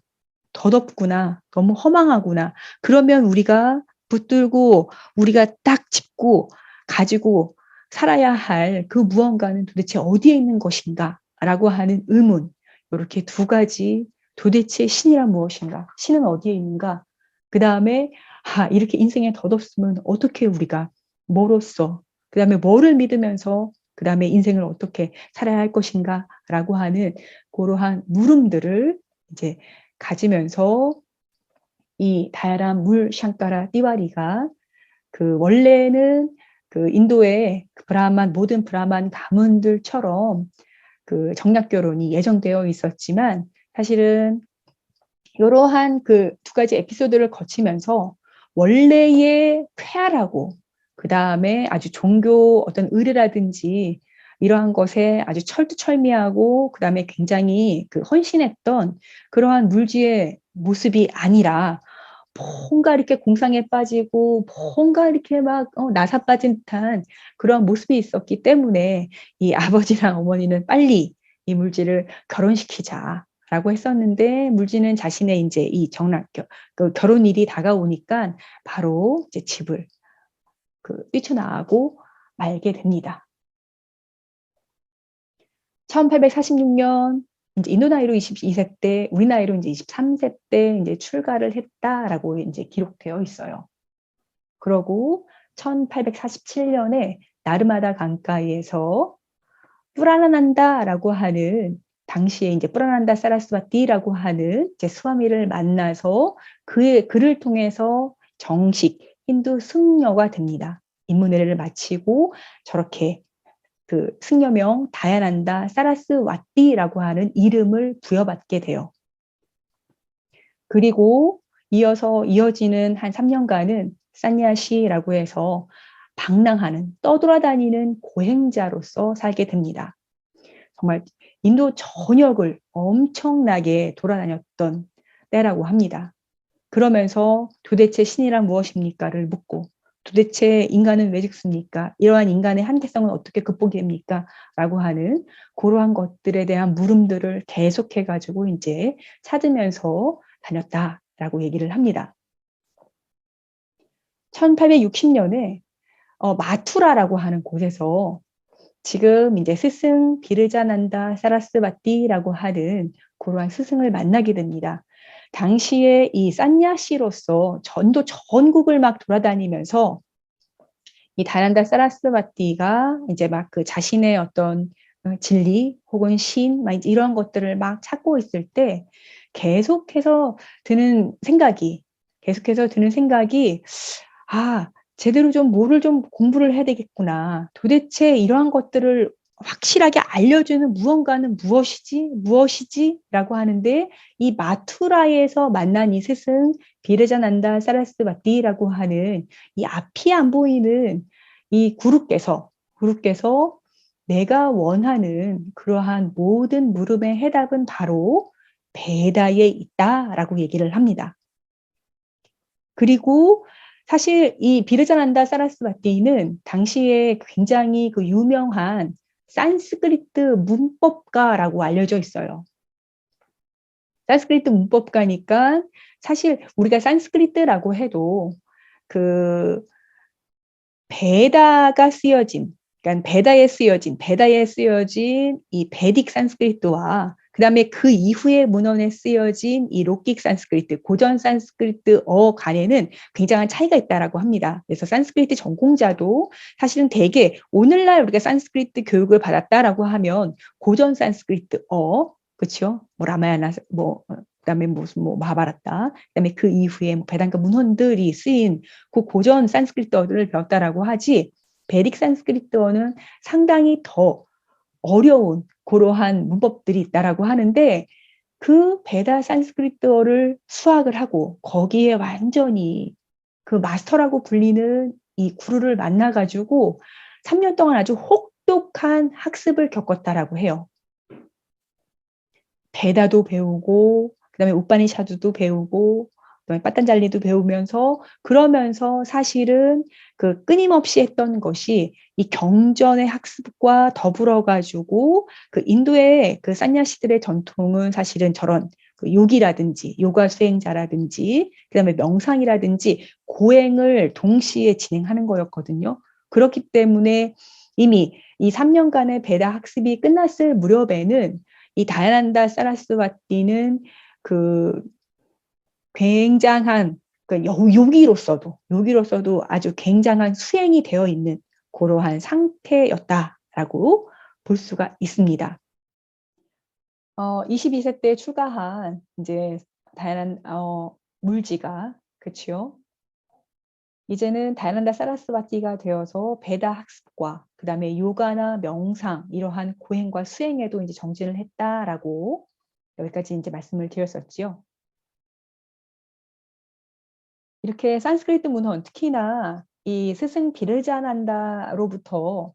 더덥구나. 너무 허망하구나. 그러면 우리가 붙들고 우리가 딱 짚고 가지고 살아야 할 그 무언가는 도대체 어디에 있는 것인가?'라고 하는 의문 요렇게 두 가지 '도대체 신이란 무엇인가? 신은 어디에 있는가?' 그다음에 '아 이렇게 인생에 덧없으면 어떻게 우리가 뭐로써 그다음에 뭐를 믿으면서 그다음에 인생을 어떻게 살아야 할 것인가?'라고 하는 고러한 물음들을 이제 가지면서 이 다야람 물 샹카라 띠와리가 그 원래는 그 인도의 그 모든 브라만 가문들처럼 그 정략 결혼이 예정되어 있었지만 사실은 요러한 그 두 가지 에피소드를 거치면서 원래의 쾌활하고 그다음에 아주 종교 어떤 의례라든지 이러한 것에 아주 철두철미하고 그다음에 굉장히 그 헌신했던 그러한 물지의 모습이 아니라 뭔가 이렇게 공상에 빠지고 뭔가 이렇게 막 나사 빠진 듯한 그런 모습이 있었기 때문에 이 아버지랑 어머니는 빨리 이 물지를 결혼시키자라고 했었는데 물지는 자신의 이제 이 그 결혼일이 다가오니까 바로 이제 집을 뛰쳐나가고 말게 됩니다. 1846년 이제 인도 나이로 22세 때, 우리 나이로 이제 23세 때 이제 출가를 했다라고 이제 기록되어 있어요. 그러고 1847년에 나르마다 강가에서 뿌라나난다라고 하는 당시에 이제 뿌라난다 사라스바티라고 하는 이제 스와미를 만나서 그를 통해서 정식 힌두 승려가 됩니다. 입문회를 마치고 저렇게 그 승려명 다야난다 사라스와티라고 하는 이름을 부여받게 돼요. 그리고 이어지는 한 3년간은 산야시라고 해서 방랑하는 떠돌아다니는 고행자로서 살게 됩니다. 정말 인도 전역을 엄청나게 돌아다녔던 때라고 합니다. 그러면서 도대체 신이란 무엇입니까를 묻고 도대체 인간은 왜 죽습니까? 이러한 인간의 한계성은 어떻게 극복됩니까? 라고 하는 그러한 것들에 대한 물음들을 계속해가지고 이제 찾으면서 다녔다라고 얘기를 합니다. 1860년에 마투라라고 하는 곳에서 지금 이제 스승 비르자난다 사라스바티라고 하는 그러한 스승을 만나게 됩니다. 당시에 이 산야시로서 전국을 막 돌아다니면서 이 다난다 사라스바티가 이제 막 그 자신의 어떤 진리 혹은 신 막 이런 것들을 막 찾고 있을 때 계속해서 드는 생각이 아, 제대로 좀 뭐를 좀 공부를 해야 되겠구나. 도대체 이러한 것들을 확실하게 알려주는 무언가는 무엇이지? 라고 하는데 이 마투라에서 만난 이 스승 비르자난다 사라스바티라고 하는 이 앞이 안 보이는 이 구루께서 내가 원하는 그러한 모든 물음의 해답은 바로 베다에 있다라고 얘기를 합니다. 그리고 사실 이 비르자난다 사라스바티는 당시에 굉장히 그 유명한 산스크리트 문법가라고 알려져 있어요. 산스크리트 문법가니까 사실 우리가 산스크리트라고 해도 그 베다가 쓰여진, 그러니까 베다에 쓰여진 이 베딕 산스크리트와 그다음에 그 이후에 문헌에 쓰여진 이 록킥 산스크리트, 고전 산스크리트어 간에는 굉장한 차이가 있다라고 합니다. 그래서 산스크리트 전공자도 사실은 대개 오늘날 우리가 산스크리트 교육을 받았다라고 하면 고전 산스크리트어, 그렇죠? 뭐 라마야나 그다음에 무슨 마하바라타, 그다음에 그 이후에 베단가 문헌들이 쓰인 그 고전 산스크리트어들을 배웠다라고 하지 베딕 산스크리트어는 상당히 더 어려운 그러한 문법들이 있다라고 하는데 그 베다 산스크리트어를 수학을 하고 거기에 완전히 그 마스터라고 불리는 이 구루를 만나가지고 3년 동안 아주 혹독한 학습을 겪었다라고 해요. 베다도 배우고 그다음에 우파니샤드도 배우고 그다음에 빠딴잘리도 배우면서 그러면서 사실은 그 끊임없이 했던 것이 이 경전의 학습과 더불어 가지고 그 인도의 그 산야시들의 전통은 사실은 저런 그 요기라든지 요가 수행자라든지 그다음에 명상이라든지 고행을 동시에 진행하는 거였거든요. 그렇기 때문에 이미 이 3년간의 베다 학습이 끝났을 무렵에는 이 다야난다 사라스와티는 그 굉장한 그 요기로서도 아주 굉장한 수행이 되어 있는 그러한 상태였다라고 볼 수가 있습니다. 22세 때 출가한 이제 다양한 물지가 그렇죠. 이제는 다야난다 사라스바티가 되어서 베다 학습과 그다음에 요가나 명상 이러한 고행과 수행에도 이제 정진을 했다라고 여기까지 이제 말씀을 드렸었지요. 이렇게 산스크리트 문헌 특히나 이 스승 비르자난다로부터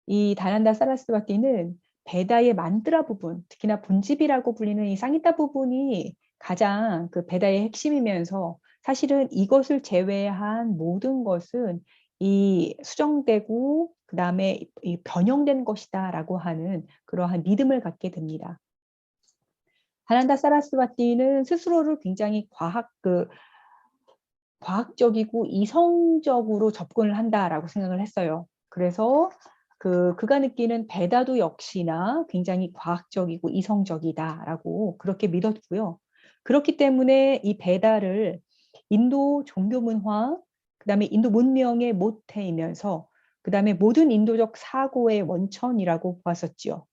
이 다난다 사라스바티는 베다의 만트라 부분, 특히나 본집이라고 불리는 이 상히타 부분이 가장 그 베다의 핵심이면서 사실은 이것을 제외한 모든 것은 이 수정되고 그다음에 이 변형된 것이다라고 하는 그러한 믿음을 갖게 됩니다. 다난다 사라스바티는 스스로를 굉장히 과학적이고 이성적으로 접근을 한다라고 생각을 했어요. 그래서 그가 느끼는 베다도 역시나 굉장히 과학적이고 이성적이다라고 그렇게 믿었고요. 그렇기 때문에 이 베다를 인도 종교 문화, 그다음에 인도 문명의 모태이면서 그다음에 모든 인도적 사고의 원천이라고 보았었지요.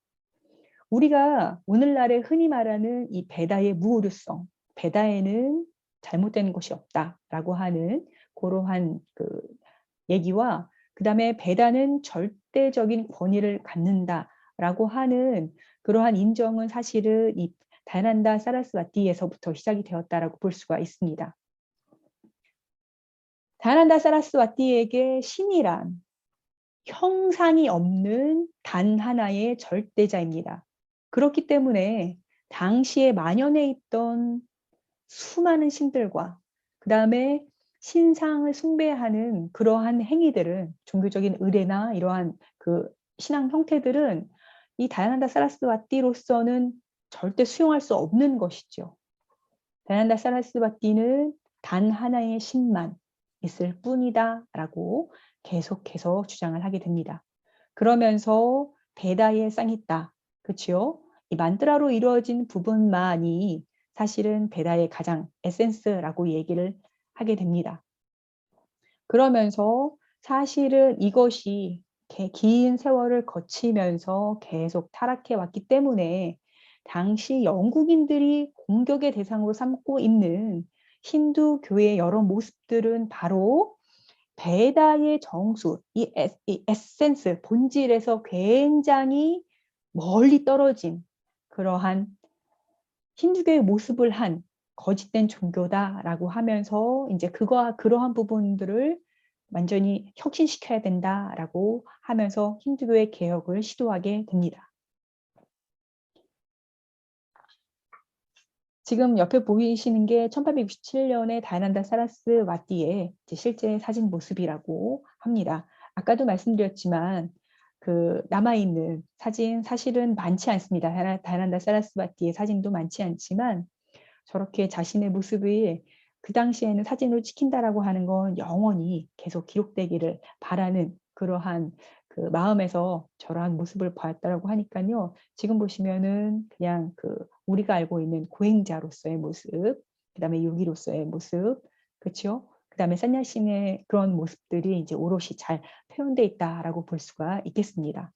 우리가 오늘날에 흔히 말하는 이 베다의 무오류성, 베다에는 잘못된 것이 없다라고 하는 그러한 얘기와 그다음에 베다는 절대적인 권위를 갖는다라고 하는 그러한 인정은 사실은 이 다난다 사라스와티에서부터 시작이 되었다라고 볼 수가 있습니다. 다난다 사라스와티에게 신이란 형상이 없는 단 하나의 절대자입니다. 그렇기 때문에 당시에 만연해 있던 수많은 신들과 그 다음에 신상을 숭배하는 그러한 행위들은 종교적인 의례나 이러한 신앙 형태들은 이 다야난다 사라스바티로서는 절대 수용할 수 없는 것이죠. 다야난다 사라스바티는 단 하나의 신만 있을 뿐이다 라고 계속해서 주장을 하게 됩니다. 그러면서 베다의 쌍히타, 그렇죠? 이 만트라로 이루어진 부분만이 사실은 베다의 가장 에센스라고 얘기를 하게 됩니다. 그러면서 사실은 이것이 긴 세월을 거치면서 계속 타락해 왔기 때문에 당시 영국인들이 공격의 대상으로 삼고 있는 힌두 교회의 여러 모습들은 바로 베다의 정수, 이 에센스, 본질에서 굉장히 멀리 떨어진 그러한 힌두교의 모습을 한 거짓된 종교다라고 하면서 이제 그러한 부분들을 완전히 혁신시켜야 된다라고 하면서 힌두교의 개혁을 시도하게 됩니다. 지금 옆에 보이시는 게 1867년에 다야난다 사라스와티의 실제 사진 모습이라고 합니다. 아까도 말씀드렸지만 남아있는 사진 사실은 많지 않습니다. 다야난다 사라스와티의 사진도 많지 않지만 저렇게 자신의 모습을 그 당시에는 사진으로 찍힌다라고 하는 건 영원히 계속 기록되기를 바라는 그러한 마음에서 저러한 모습을 보았다라고 하니까요. 지금 보시면은 그냥 우리가 알고 있는 고행자로서의 모습, 그 다음에 요기로서의 모습, 그렇죠? 그 다음에 산야신의 그런 모습들이 이제 오롯이 잘 표현되어 있다라고 볼 수가 있겠습니다.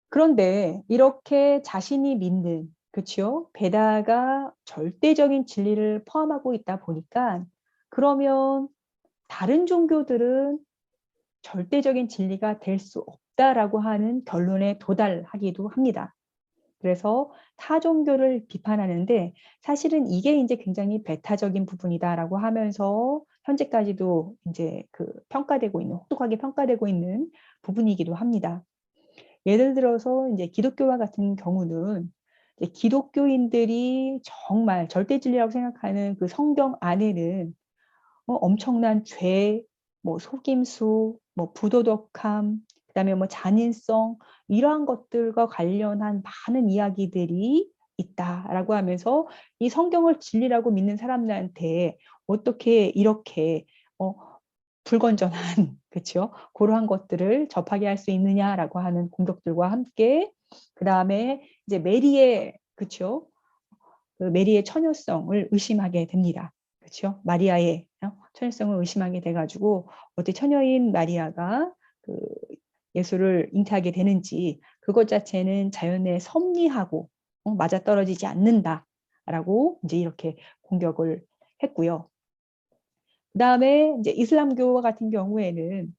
그런데 이렇게 자신이 믿는, 그렇죠? 베다가 절대적인 진리를 포함하고 있다 보니까 그러면 다른 종교들은 절대적인 진리가 될 수 없다라고 하는 결론에 도달하기도 합니다. 그래서 타 종교를 비판하는데 사실은 이게 이제 굉장히 배타적인 부분이다라고 하면서 현재까지도 이제 평가되고 있는, 혹독하게 평가되고 있는 부분이기도 합니다. 예를 들어서 이제 기독교와 같은 경우는 이제 기독교인들이 정말 절대 진리라고 생각하는 그 성경 안에는 엄청난 죄, 뭐 속임수, 뭐 부도덕함, 그다음에 뭐 잔인성 이러한 것들과 관련한 많은 이야기들이 있다라고 하면서 이 성경을 진리라고 믿는 사람들한테 어떻게 이렇게 불건전한 그렇죠? 그러한 것들을 접하게 할 수 있느냐라고 하는 공격들과 함께 그다음에 이제 메리의 그렇죠? 메리의 처녀성을 의심하게 됩니다. 그렇죠? 마리아의 처녀성을 의심하게 돼가지고 어떻게 처녀인 마리아가 예수를 잉태하게 되는지 그것 자체는 자연의 섭리하고 맞아떨어지지 않는다라고 이제 이렇게 공격을 했고요. 그 다음에 이제 이슬람교 같은 경우에는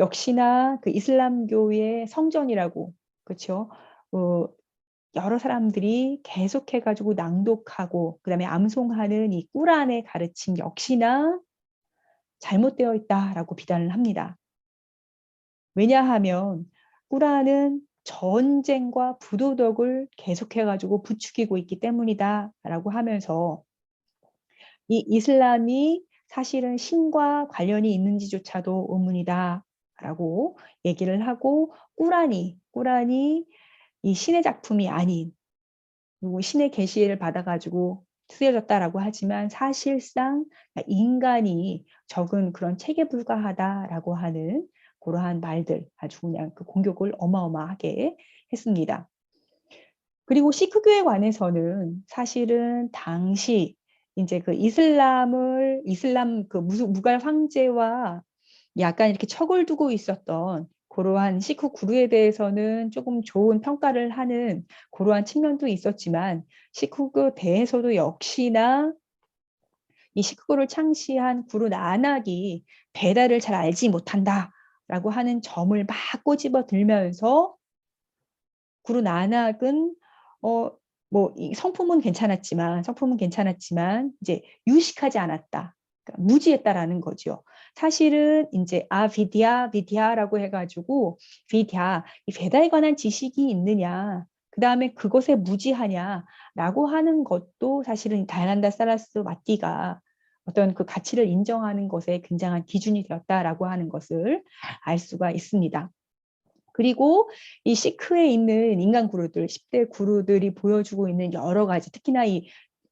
역시나 이슬람교의 성전이라고 그렇죠? 여러 사람들이 계속해가지고 낭독하고 그다음에 암송하는 이 꾸란의 가르침 역시나 잘못되어 있다라고 비난을 합니다. 왜냐하면 꾸란은 전쟁과 부도덕을 계속해가지고 부추기고 있기 때문이다라고 하면서 이 이슬람이 사실은 신과 관련이 있는지조차도 의문이다라고 얘기를 하고 꾸란이 이 신의 작품이 아닌 그리고 신의 계시를 받아가지고 쓰여졌다라고 하지만 사실상 인간이 적은 그런 책에 불과하다라고 하는 그러한 말들 아주 그냥 그 공격을 어마어마하게 했습니다. 그리고 시크교에 관해서는 사실은 당시 이제 그 이슬람 그 무갈 황제와 약간 이렇게 척을 두고 있었던 그러한 시크 구루에 대해서는 조금 좋은 평가를 하는 그러한 측면도 있었지만 시크교 대에서도 역시나 이 시크구를 창시한 구루 나낙이 베다를 잘 알지 못한다라고 하는 점을 막 꼬집어 들면서 구루 나낙은 성품은 괜찮았지만 이제 유식하지 않았다. 그러니까 무지했다라는 거죠. 사실은 이제 비디아라고 해가지고 비디아 이 베다에 관한 지식이 있느냐, 그 다음에 그것에 무지하냐라고 하는 것도 사실은 다얀다 사라스 와띠가 어떤 그 가치를 인정하는 것에 굉장한 기준이 되었다라고 하는 것을 알 수가 있습니다. 그리고 이 시크에 있는 인간 구루들, 10대 구루들이 보여주고 있는 여러 가지, 특히나 이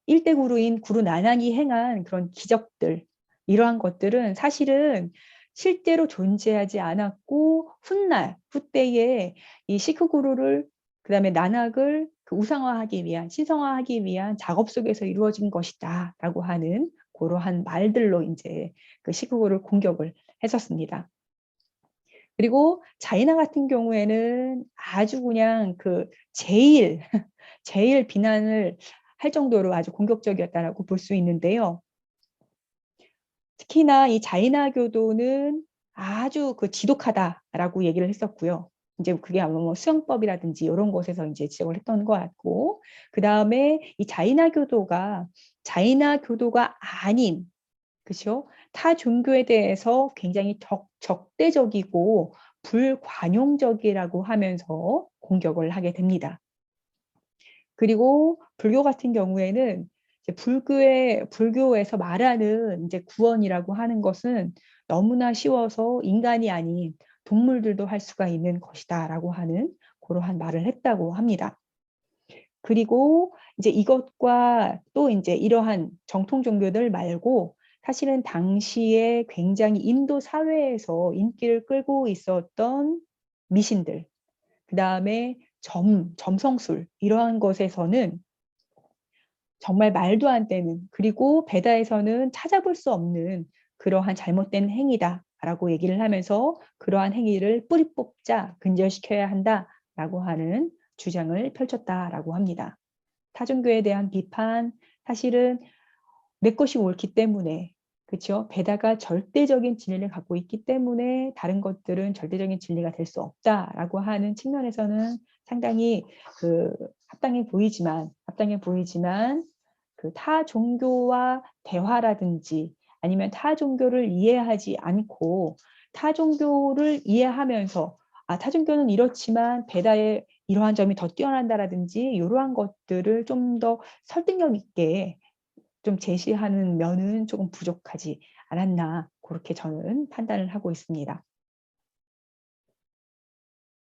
1대 구루인 구루 나낙이 행한 그런 기적들, 이러한 것들은 사실은 실제로 존재하지 않았고 훗날, 후때에 이 시크 구루를, 그 다음에 나낙을 그 우상화하기 위한, 신성화하기 위한 작업 속에서 이루어진 것이다 라고 하는 그러한 말들로 이제 그 시크 구루를 공격을 했었습니다. 그리고 자이나 같은 경우에는 아주 그냥 그 제일 비난을 할 정도로 아주 공격적이었다라고 볼 수 있는데요. 특히나 이 자이나 교도는 아주 그 지독하다라고 얘기를 했었고요. 이제 그게 아마 뭐 수영법이라든지 이런 것에서 이제 지적을 했던 것 같고, 그 다음에 이 자이나 교도가 아닌, 그렇죠? 타 종교에 대해서 굉장히 적대적이고 불관용적이라고 하면서 공격을 하게 됩니다. 그리고 불교 같은 경우에는 이제 불교에서 말하는 이제 구원이라고 하는 것은 너무나 쉬워서 인간이 아닌 동물들도 할 수가 있는 것이다라고 하는 그러한 말을 했다고 합니다. 그리고 이제 이것과 또 이제 이러한 정통 종교들 말고 사실은 당시에 굉장히 인도 사회에서 인기를 끌고 있었던 미신들, 그 다음에 점성술, 이러한 것에서는 정말 말도 안 되는, 그리고 베다에서는 찾아볼 수 없는 그러한 잘못된 행위다라고 얘기를 하면서 그러한 행위를 뿌리 뽑자, 근절시켜야 한다라고 하는 주장을 펼쳤다라고 합니다. 타종교에 대한 비판, 사실은 내 것이 옳기 때문에, 그렇죠? 베다가 절대적인 진리를 갖고 있기 때문에 다른 것들은 절대적인 진리가 될 수 없다라고 하는 측면에서는 상당히 그 합당해 보이지만 그 타 종교와 대화라든지 아니면 타 종교를 이해하지 않고 타 종교를 이해하면서 타 종교는 이렇지만 베다의 이러한 점이 더 뛰어난다라든지 이러한 것들을 좀 더 설득력 있게 좀 제시하는 면은 조금 부족하지 않았나 그렇게 저는 판단을 하고 있습니다.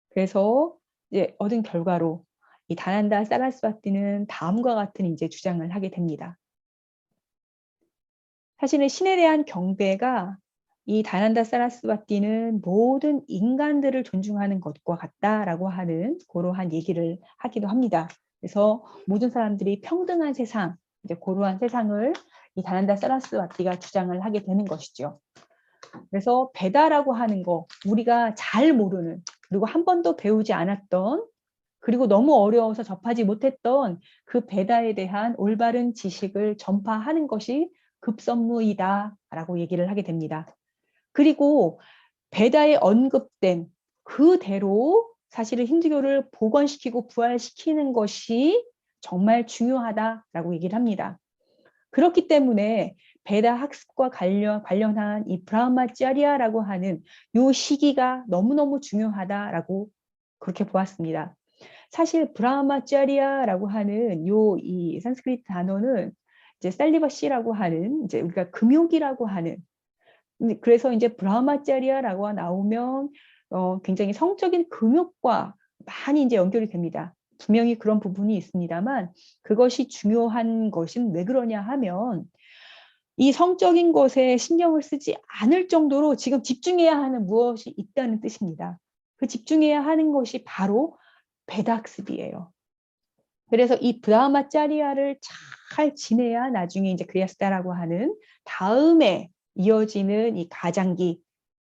그래서 이제 얻은 결과로 이 다난다 사라스바티는 다음과 같은 이제 주장을 하게 됩니다. 사실은 신에 대한 경배가 이 다난다 사라스바티는 모든 인간들을 존중하는 것과 같다라고 하는 그러한 얘기를 하기도 합니다. 그래서 모든 사람들이 평등한 세상, 이제 그러한 세상을 이 다난다 사라스바티가 주장을 하게 되는 것이죠. 그래서 베다라고 하는 거 우리가 잘 모르는, 그리고 한 번도 배우지 않았던, 그리고 너무 어려워서 접하지 못했던 그 베다에 대한 올바른 지식을 전파하는 것이 급선무이다라고 얘기를 하게 됩니다. 그리고 베다에 언급된 그대로 사실은 힌두교를 복원시키고 부활시키는 것이 정말 중요하다라고 얘기를 합니다. 그렇기 때문에 베다 학습과 관련한 이 브라흐마짜리아라고 하는 요 시기가 너무너무 중요하다라고 그렇게 보았습니다. 사실 브라흐마짜리아라고 하는 이 산스크리트 단어는 이제 셀리버시라고 하는 이제 우리가 금욕이라고 하는, 그래서 이제 브라흐마짜리아라고 나오면 굉장히 성적인 금욕과 많이 이제 연결이 됩니다. 분명히 그런 부분이 있습니다만 그것이 중요한 것은 왜 그러냐 하면 이 성적인 것에 신경을 쓰지 않을 정도로 지금 집중해야 하는 무엇이 있다는 뜻입니다. 그 집중해야 하는 것이 바로 배닥습이에요. 그래서 이 브라흐마짜리아를 잘 지내야 나중에 이제 그리아스타라고 하는 다음에 이어지는 이 가장기,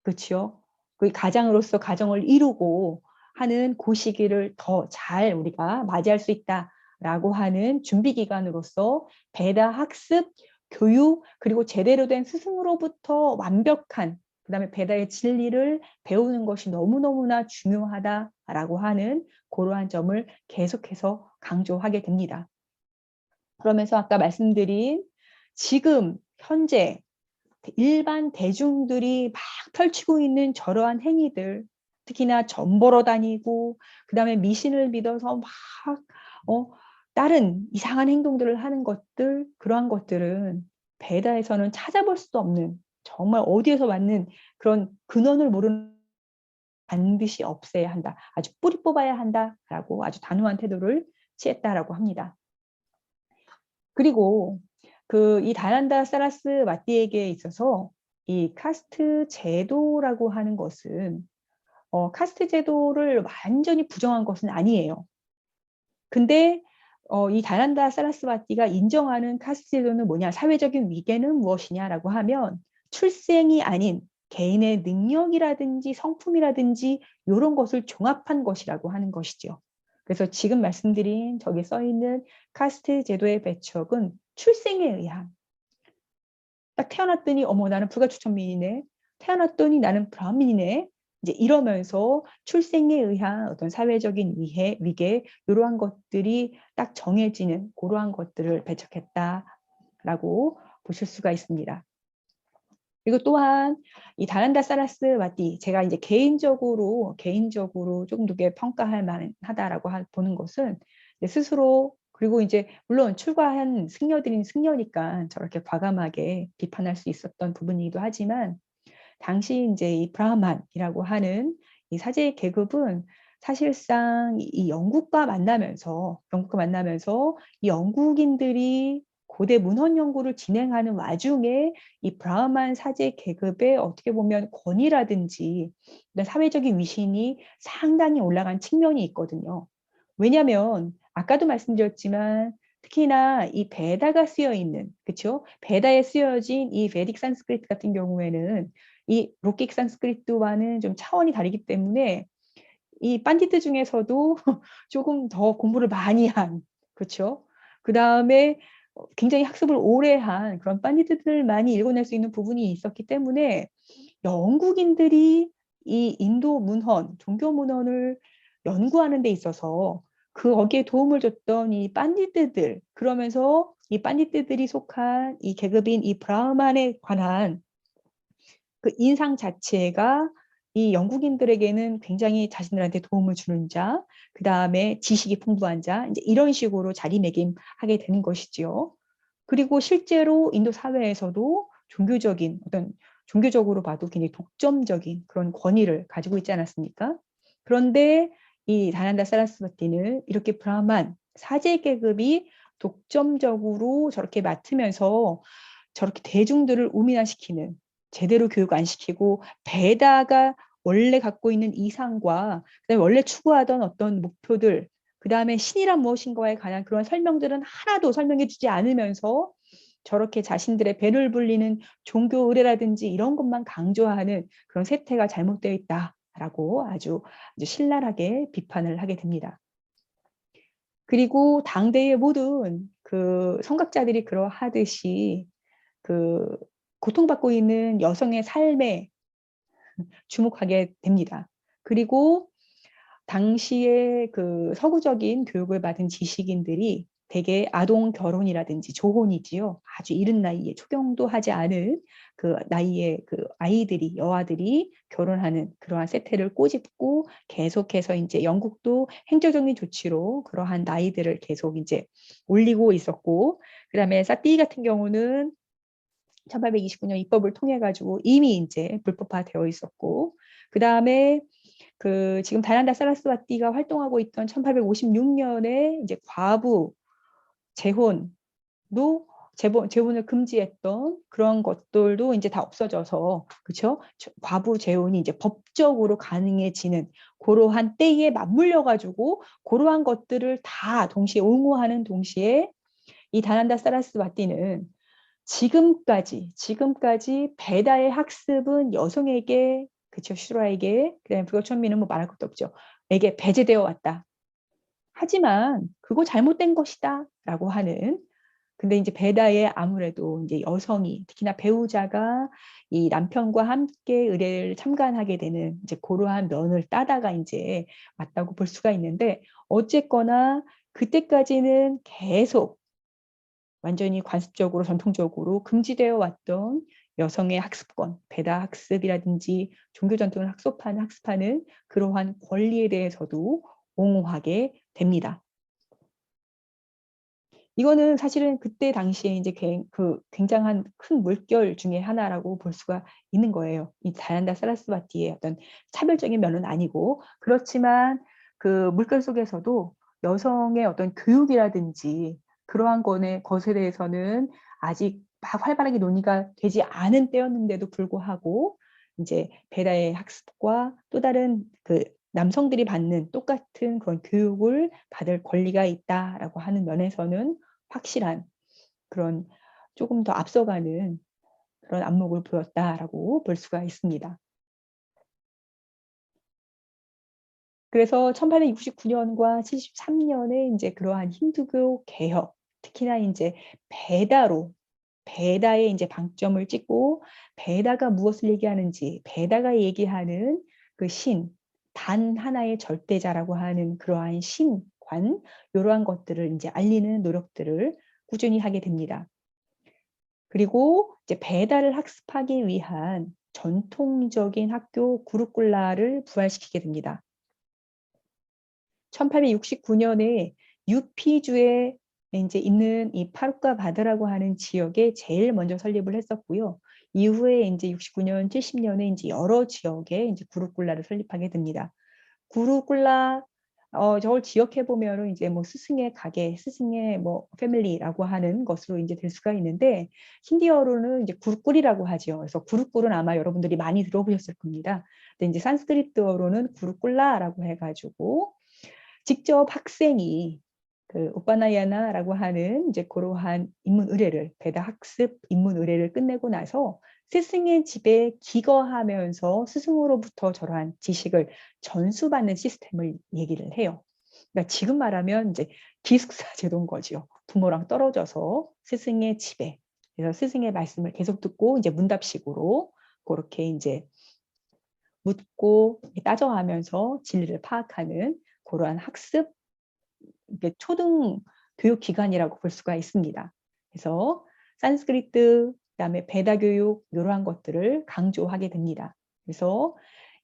그렇죠? 그 가장으로서 가정을 이루고 하는 그 시기를 더 잘 우리가 맞이할 수 있다라고 하는 준비 기간으로서 베다 학습, 교육, 그리고 제대로 된 스승으로부터 완벽한 그다음에 베다의 진리를 배우는 것이 너무너무나 중요하다라고 하는 그러한 점을 계속해서 강조하게 됩니다. 그러면서 아까 말씀드린 지금 현재 일반 대중들이 막 펼치고 있는 저러한 행위들, 특히나 점 보러 다니고 그다음에 미신을 믿어서 막 다른 이상한 행동들을 하는 것들, 그러한 것들은 베다에서는 찾아볼 수도 없는, 정말 어디에서 왔는 그런 근원을 모르는, 반드시 없애야 한다. 아주 뿌리 뽑아야 한다라고 아주 단호한 태도를 취했다라고 합니다. 그리고 이 다난다 사라스 마띠에게 있어서 이 카스트 제도라고 하는 것은 카스트 제도를 완전히 부정한 것은 아니에요. 근데 이 다난다 사라스바티가 인정하는 카스트 제도는 뭐냐, 사회적인 위계는 무엇이냐라고 하면 출생이 아닌 개인의 능력이라든지 성품이라든지 이런 것을 종합한 것이라고 하는 것이죠. 그래서 지금 말씀드린 저기 써 있는 카스트 제도의 배척은 출생에 의한, 딱 태어났더니 어머 나는 불가추천민이네, 태어났더니 나는 브라민이네, 이제 이러면서 출생에 의한 어떤 사회적인 위계 이러한 것들이 딱 정해지는 그러한 것들을 배척했다라고 보실 수가 있습니다. 그리고 또한 이 다난다 사라스 마띠, 제가 이제 개인적으로 조금 더 평가할 만하다라고 보는 것은 스스로, 그리고 이제 물론 출가한 승려들인 승려니까 저렇게 과감하게 비판할 수 있었던 부분이기도 하지만, 당시 이제 이 브라만이라고 하는 이 사제 계급은 사실상 이 영국과 만나면서 이 영국인들이 고대 문헌 연구를 진행하는 와중에 이 브라만 사제 계급의 어떻게 보면 권위라든지 사회적인 위신이 상당히 올라간 측면이 있거든요. 왜냐하면 아까도 말씀드렸지만 특히나 이 베다가 쓰여 있는, 그렇죠? 베다에 쓰여진 이 베딕 산스크리트 같은 경우에는 이 로킥 산스크리트와는 좀 차원이 다르기 때문에 이 반디트 중에서도 조금 더 공부를 많이 한, 그렇죠? 그 다음에 굉장히 학습을 오래 한 그런 반디트들만이 읽어낼 수 있는 부분이 있었기 때문에 영국인들이 이 인도 문헌, 종교 문헌을 연구하는 데 있어서 거기에 도움을 줬던 이 반디트들, 그러면서 이 반디트들이 속한 이 계급인 이 브라흐만에 관한 그 인상 자체가 이 영국인들에게는 굉장히 자신들한테 도움을 주는 자, 그 다음에 지식이 풍부한 자, 이제 이런 식으로 자리매김하게 되는 것이지요. 그리고 실제로 인도 사회에서도 종교적으로 봐도 굉장히 독점적인 그런 권위를 가지고 있지 않았습니까? 그런데 이 다난다 사라스바티는 이렇게 브라만 사제 계급이 독점적으로 저렇게 맡으면서 저렇게 대중들을 우민화시키는, 제대로 교육 안 시키고 베다가 원래 갖고 있는 이상과 그다음에 원래 추구하던 어떤 목표들, 그다음에 신이란 무엇인가에 관한 그런 설명들은 하나도 설명해 주지 않으면서 저렇게 자신들의 배를 불리는 종교 의례라든지 이런 것만 강조하는 그런 세태가 잘못되어 있다라고 아주 신랄하게 비판을 하게 됩니다. 그리고 당대의 모든 그 성각자들이 그러하듯이 그 고통받고 있는 여성의 삶에 주목하게 됩니다. 그리고 당시에 그 서구적인 교육을 받은 지식인들이 대개 아동 결혼이라든지 조혼이지요. 아주 이른 나이에 초경도 하지 않은 그 나이에 그 아이들이 여아들이 결혼하는 그러한 세태를 꼬집고 계속해서 이제 영국도 행정적인 조치로 그러한 나이들을 계속 이제 올리고 있었고, 그다음에 사띠 같은 경우는 1829년 입법을 통해 가지고 이미 이제 불법화되어 있었고, 그다음에 그 지금 다난다 사라스와티가 활동하고 있던 1856년에 이제 과부 재혼도 재혼을 금지했던 그런 것들도 이제 다 없어져서, 그렇죠? 과부 재혼이 이제 법적으로 가능해지는 그러한 때에 맞물려 가지고 그러한 것들을 다 동시에 옹호하는 동시에 이 다난다 사라스와티는 지금까지 베다의 학습은 여성에게, 그쵸, 슈라에게, 그다음에 불교천민은 뭐 말할 것도 없죠, 에게 배제되어 왔다. 하지만 그거 잘못된 것이다 라고 하는, 근데 이제 베다에 아무래도 이제 여성이, 특히나 배우자가 이 남편과 함께 의례를 참관하게 되는 이제 그러한 면을 따다가 이제 왔다고 볼 수가 있는데, 어쨌거나 그때까지는 계속 완전히 관습적으로 전통적으로 금지되어 왔던 여성의 학습권, 베다 학습이라든지 종교 전통을 학습하는 그러한 권리에 대해서도 옹호하게 됩니다. 이거는 사실은 그때 당시에 이제 그 굉장한 큰 물결 중에 하나라고 볼 수가 있는 거예요. 이 다난다 사라스바티의 어떤 차별적인 면은 아니고, 그렇지만 그 물결 속에서도 여성의 어떤 교육이라든지 그러한 것에 대해서는 아직 막 활발하게 논의가 되지 않은 때였는데도 불구하고 이제 베다의 학습과 또 다른 그 남성들이 받는 똑같은 그런 교육을 받을 권리가 있다라고 하는 면에서는 확실한 그런 조금 더 앞서가는 그런 안목을 보였다라고 볼 수가 있습니다. 그래서 1869년과 73년에 이제 그러한 힌두교 개혁, 특히나 이제 베다에 이제 방점을 찍고, 베다가 무엇을 얘기하는지, 베다가 얘기하는 그 신, 단 하나의 절대자라고 하는 그러한 신관, 이러한 것들을 이제 알리는 노력들을 꾸준히 하게 됩니다. 그리고 이제 베다를 학습하기 위한 전통적인 학교 구루쿨라를 부활시키게 됩니다. 1869년에 유피주에 이제 있는 이 파루카 바드라고 하는 지역에 제일 먼저 설립을 했었고요. 이후에 이제 69년, 70년에 이제 여러 지역에 이제 구루쿨라를 설립하게 됩니다. 구루쿨라, 저걸 지역해 보면은 이제 뭐 스승의 가게, 스승의 뭐 패밀리라고 하는 것으로 이제 될 수가 있는데, 힌디어로는 이제 구루꿀이라고 하죠. 그래서 구루꿀은 아마 여러분들이 많이 들어보셨을 겁니다. 근데 이제 산스크리트어로는 구루꿀라라고 해가지고 직접 학생이 그 우파나야나라고 하는 이제 그러한 입문 의례를, 베다 학습 입문 의례를 끝내고 나서 스승의 집에 기거하면서 스승으로부터 저러한 지식을 전수받는 시스템을 얘기를 해요. 그러니까 지금 말하면 이제 기숙사 제도인 거죠. 부모랑 떨어져서 스승의 집에, 그래서 스승의 말씀을 계속 듣고 이제 문답식으로 그렇게 이제 묻고 따져가면서 진리를 파악하는 그러한 학습, 이게 초등 교육 기관이라고 볼 수가 있습니다. 그래서 산스크리트, 그다음에 베다 교육 이러한 것들을 강조하게 됩니다. 그래서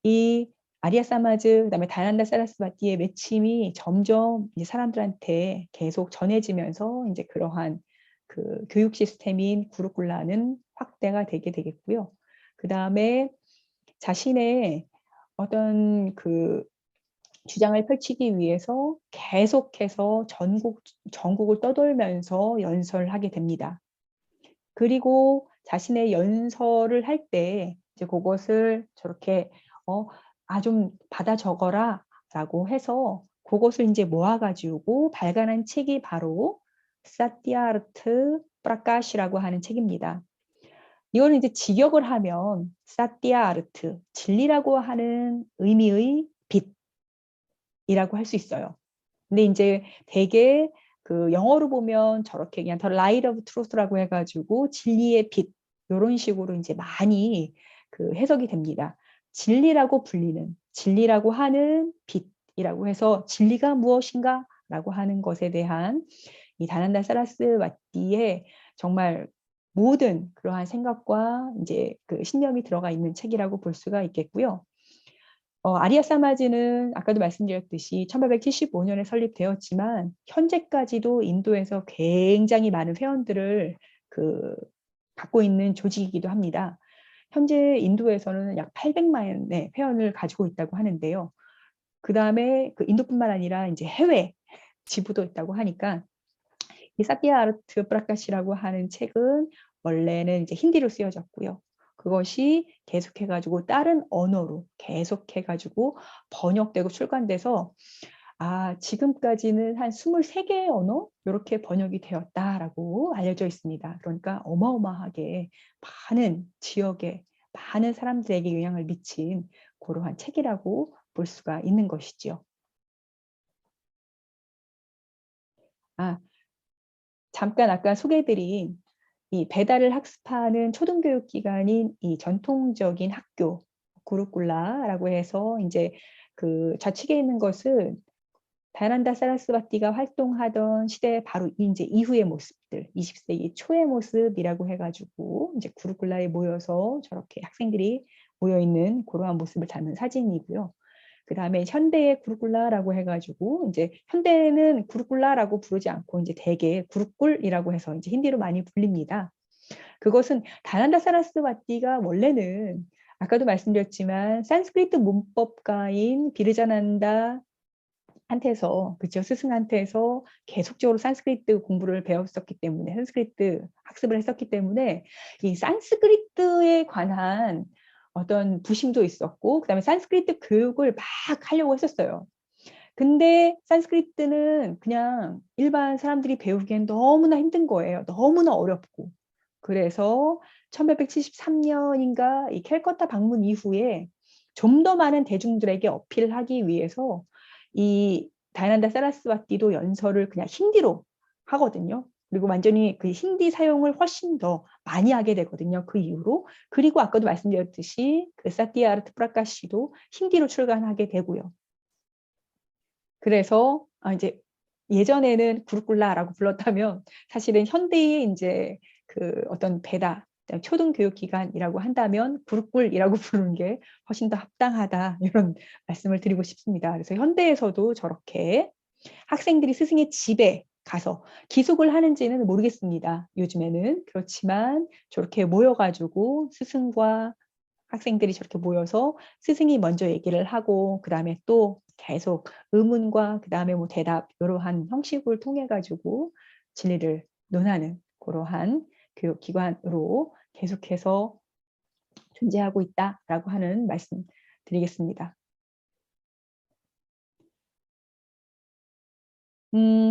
이 아리아 사마즈, 그다음에 다난다 사라스바티의 외침이 점점 이제 사람들한테 계속 전해지면서 이제 그러한 그 교육 시스템인 구루쿨라는 확대가 되게 되겠고요. 그다음에 자신의 어떤 그 주장을 펼치기 위해서 계속해서 전국을 떠돌면서 연설을 하게 됩니다. 그리고 자신의 연설을 할 때 이제 그것을 저렇게 좀 받아 적어라 라고 해서 그것을 이제 모아가지고 발간한 책이 바로 사티아르트 프라카시라고 하는 책입니다. 이거는 이제 직역을 하면 사티아르트, 진리라고 하는 의미의 빛이라고 할 수 있어요. 근데 이제 되게 그 영어로 보면 저렇게 그냥 The Light of Truth라고 해가지고 진리의 빛, 이런 식으로 이제 많이 그 해석이 됩니다. 진리라고 불리는, 진리라고 하는 빛이라고 해서 진리가 무엇인가 라고 하는 것에 대한 이 다난다 사라스와티의 정말 모든 그러한 생각과 이제 그 신념이 들어가 있는 책이라고 볼 수가 있겠고요. 아리아 사마즈는 아까도 말씀드렸듯이 1875년에 설립되었지만 현재까지도 인도에서 굉장히 많은 회원들을 그 갖고 있는 조직이기도 합니다. 현재 인도에서는 약 800만의 회원을 가지고 있다고 하는데요. 그 다음에 그 인도뿐만 아니라 이제 해외 지부도 있다고 하니까 이 사티아 아르트 프라카시라고 하는 책은 원래는 이제 힌디로 쓰여졌고요. 그것이 계속해가지고 다른 언어로 계속해가지고 번역되고 출간돼서 지금까지는 한 23개의 언어 이렇게 번역이 되었다라고 알려져 있습니다. 그러니까 어마어마하게 많은 지역에 많은 사람들에게 영향을 미친 그러한 책이라고 볼 수가 있는 것이죠. 잠깐 아까 소개해드린 이 배달을 학습하는 초등교육 기관인 이 전통적인 학교 구루쿨라라고 해서 이제 그 좌측에 있는 것은 다난다 사라스바티가 활동하던 시대 바로 이제 이후의 모습들, 20세기 초의 모습이라고 해가지고 이제 구루쿨라에 모여서 저렇게 학생들이 모여 있는 그러한 모습을 담은 사진이고요. 그 다음에 현대의 구루쿨라라고 해가지고 이제 현대는 구루쿨라라고 부르지 않고 이제 대개 구루쿨이라고 해서 이제 힌디로 많이 불립니다. 그것은 다난다 사라스와티가 원래는 아까도 말씀드렸지만 산스크리트 문법가인 비르자난다 한테서 그죠 스승한테서 계속적으로 산스크리트 공부를 배웠었기 때문에 산스크리트 학습을 했었기 때문에 이 산스크리트에 관한 어떤 부심도 있었고 그다음에 산스크리트 교육을 막 하려고 했었어요. 근데 산스크리트는 그냥 일반 사람들이 배우기엔 너무나 힘든 거예요. 너무나 어렵고. 그래서 1873년인가 이 캘커타 방문 이후에 좀 더 많은 대중들에게 어필하기 위해서 이 다이난다 사라스와티도 연설을 그냥 힌디로 하거든요. 그리고 완전히 그 힌디 사용을 훨씬 더 많이 하게 되거든요. 그 이후로. 그리고 아까도 말씀드렸듯이 그 사티아르트 프라카시도 힌디로 출간하게 되고요. 그래서 이제 예전에는 구루쿨라라고 불렀다면 사실은 현대의 이제 그 어떤 배다 초등교육기관이라고 한다면 구루쿨이라고 부르는 게 훨씬 더 합당하다 이런 말씀을 드리고 싶습니다. 그래서 현대에서도 저렇게 학생들이 스승의 집에 가서 기숙을 하는지는 모르겠습니다. 요즘에는 그렇지만 저렇게 모여가지고 스승과 학생들이 저렇게 모여서 스승이 먼저 얘기를 하고 그 다음에 또 계속 의문과 그 다음에 뭐 대답 이러한 형식을 통해 가지고 진리를 논하는 그러한 교육기관으로 계속해서 존재하고 있다라고 하는 말씀 드리겠습니다.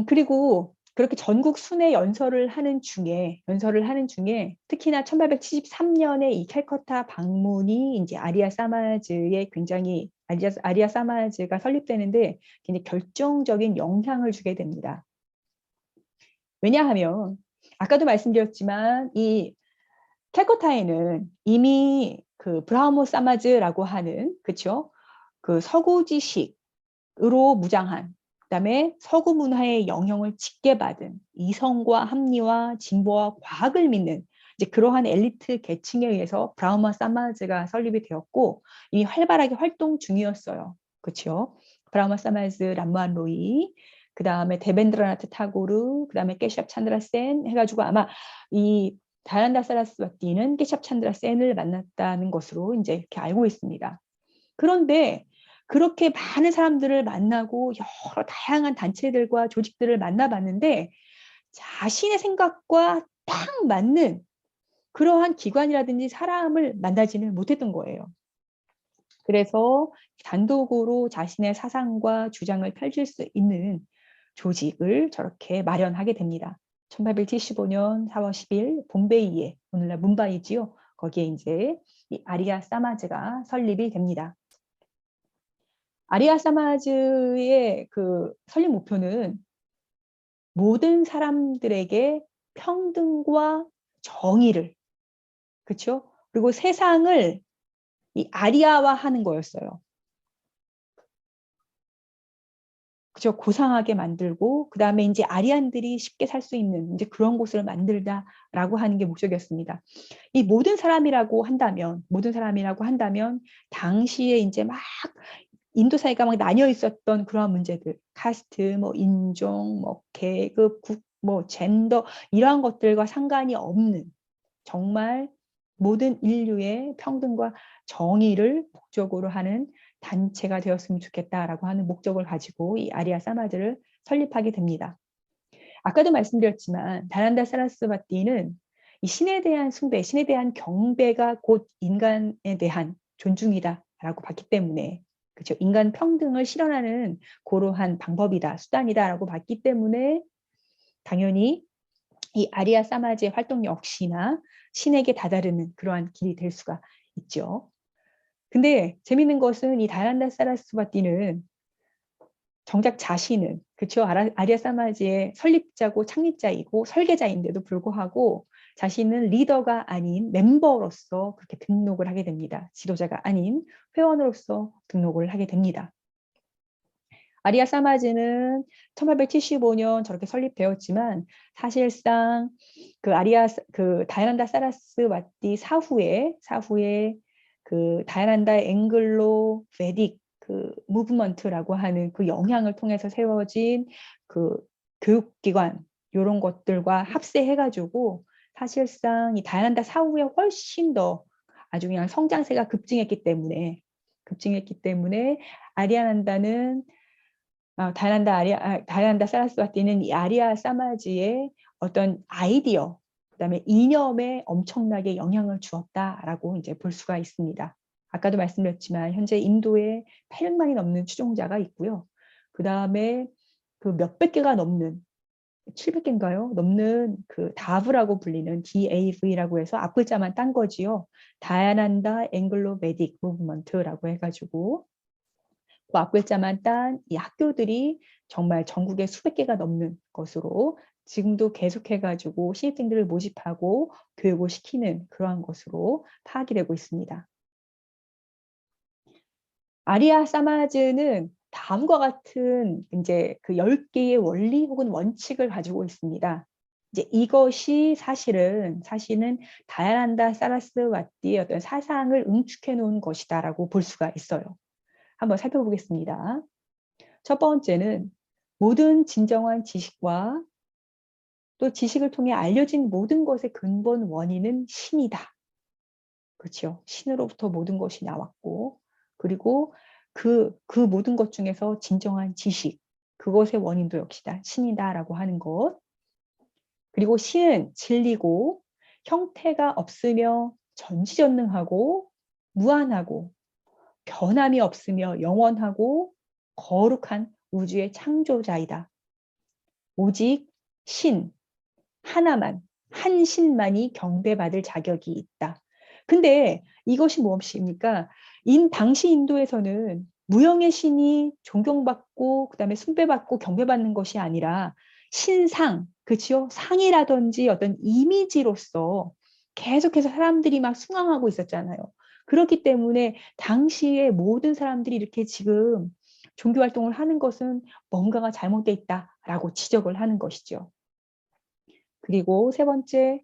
그리고 그렇게 전국 순회 연설을 하는 중에 특히나 1873년에 이 캘커타 방문이 이제 아리아 사마즈에 굉장히 아리아 사마즈가 설립되는데 굉장히 결정적인 영향을 주게 됩니다. 왜냐하면 아까도 말씀드렸지만 이 캘커타에는 이미 그 브라흐모 사마즈라고 하는 그쵸? 그 서구 지식으로 무장한 그다음에 서구 문화의 영향을 짙게 받은 이성과 합리와 진보와 과학을 믿는 이제 그러한 엘리트 계층에 의해서 브라흐마 사마즈가 설립이 되었고 이미 활발하게 활동 중이었어요. 그렇죠? 브라흐마 사마즈 람무안 로이 그다음에 데벤드라나트 타고르 그다음에 깨샵 찬드라 센 해가지고 아마 이 다란다 사라스와티는 깨샵 찬드라 센을 만났다는 것으로 이제 이렇게 알고 있습니다. 그런데 그렇게 많은 사람들을 만나고 여러 다양한 단체들과 조직들을 만나봤는데 자신의 생각과 딱 맞는 그러한 기관이라든지 사람을 만나지는 못했던 거예요. 그래서 단독으로 자신의 사상과 주장을 펼칠 수 있는 조직을 저렇게 마련하게 됩니다. 1875년 4월 10일 봄베이에 오늘날 문바이지요. 거기에 이제 이 아리아 사마즈가 설립이 됩니다. 아리아 사마즈의 그 설립 목표는 모든 사람들에게 평등과 정의를, 그렇죠? 그리고 세상을 이 아리아화 하는 거였어요. 그죠? 고상하게 만들고 그다음에 이제 아리안들이 쉽게 살 수 있는 이제 그런 곳을 만들다라고 하는 게 목적이었습니다. 이 모든 사람이라고 한다면 당시에 이제 막 인도 사회가 막 나뉘어 있었던 그러한 문제들, 카스트, 뭐 인종, 뭐 계급, 뭐 젠더 이러한 것들과 상관이 없는 정말 모든 인류의 평등과 정의를 목적으로 하는 단체가 되었으면 좋겠다라고 하는 목적을 가지고 이 아리아 사마드를 설립하게 됩니다. 아까도 말씀드렸지만 다란다 사라스바티는 이 신에 대한 숭배, 신에 대한 경배가 곧 인간에 대한 존중이다라고 봤기 때문에 그렇죠. 인간 평등을 실현하는 고러한 방법이다, 수단이다라고 봤기 때문에 당연히 이 아리아 사마지의 활동 역시나 신에게 다다르는 그러한 길이 될 수가 있죠. 근데 재밌는 것은 이 다란다 사라스바티는 정작 자신은 그렇죠. 아리아 사마지의 설립자고 창립자이고 설계자인데도 불구하고 자신은 리더가 아닌 멤버로서 그렇게 등록을 하게 됩니다. 지도자가 아닌 회원으로서 등록을 하게 됩니다. 아리아 사마지는 1875년 저렇게 설립되었지만 사실상 그 다야난다 사라스와티 사후에 그 다야난다 앵글로 베딕 그 무브먼트라고 하는 그 영향을 통해서 세워진 그 교육기관 이런 것들과 합세해가지고 사실상 이 다야난다 사후에 훨씬 더 아주 그냥 성장세가 급증했기 때문에 아리아난다는 다야난다 사라스와티는 이 아리아 사마지의 어떤 아이디어, 그다음에 이념에 엄청나게 영향을 주었다라고 이제 볼 수가 있습니다. 아까도 말씀드렸지만 현재 인도에 800만이 넘는 추종자가 있고요. 그다음에 그 몇백 개가 넘는 700개인가요? 넘는 그 다브라고 불리는 DAV라고 해서 앞글자만 딴 거지요. 다야난다 앵글로 베딕 무브먼트라고 해가지고 그 앞글자만 딴 이 학교들이 정말 전국에 수백 개가 넘는 것으로 지금도 계속해가지고 신입생들을 모집하고 교육을 시키는 그러한 것으로 파악이 되고 있습니다. 아리아 사마즈는 다음과 같은 이제 그 10개의 원리 혹은 원칙을 가지고 있습니다. 이제 이것이 사실은 다야난다 사라스와티의 어떤 사상을 응축해 놓은 것이다라고 볼 수가 있어요. 한번 살펴보겠습니다. 첫 번째는 모든 진정한 지식과 또 지식을 통해 알려진 모든 것의 근본 원인은 신이다. 그렇죠. 신으로부터 모든 것이 나왔고 그리고 그 모든 것 중에서 진정한 지식, 그것의 원인도 역시다. 신이다라고 하는 것. 그리고 신은 진리고 형태가 없으며 전지전능하고 무한하고 변함이 없으며 영원하고 거룩한 우주의 창조자이다. 오직 신, 하나만, 한 신만이 경배받을 자격이 있다. 근데 이것이 무엇입니까? 당시 인도에서는 무형의 신이 존경받고 그다음에 숭배받고 경배받는 것이 아니라 신상, 그치요? 상이라든지 어떤 이미지로서 계속해서 사람들이 막 숭앙하고 있었잖아요. 그렇기 때문에 당시에 모든 사람들이 이렇게 지금 종교 활동을 하는 것은 뭔가가 잘못돼 있다라고 지적을 하는 것이죠. 그리고 세 번째,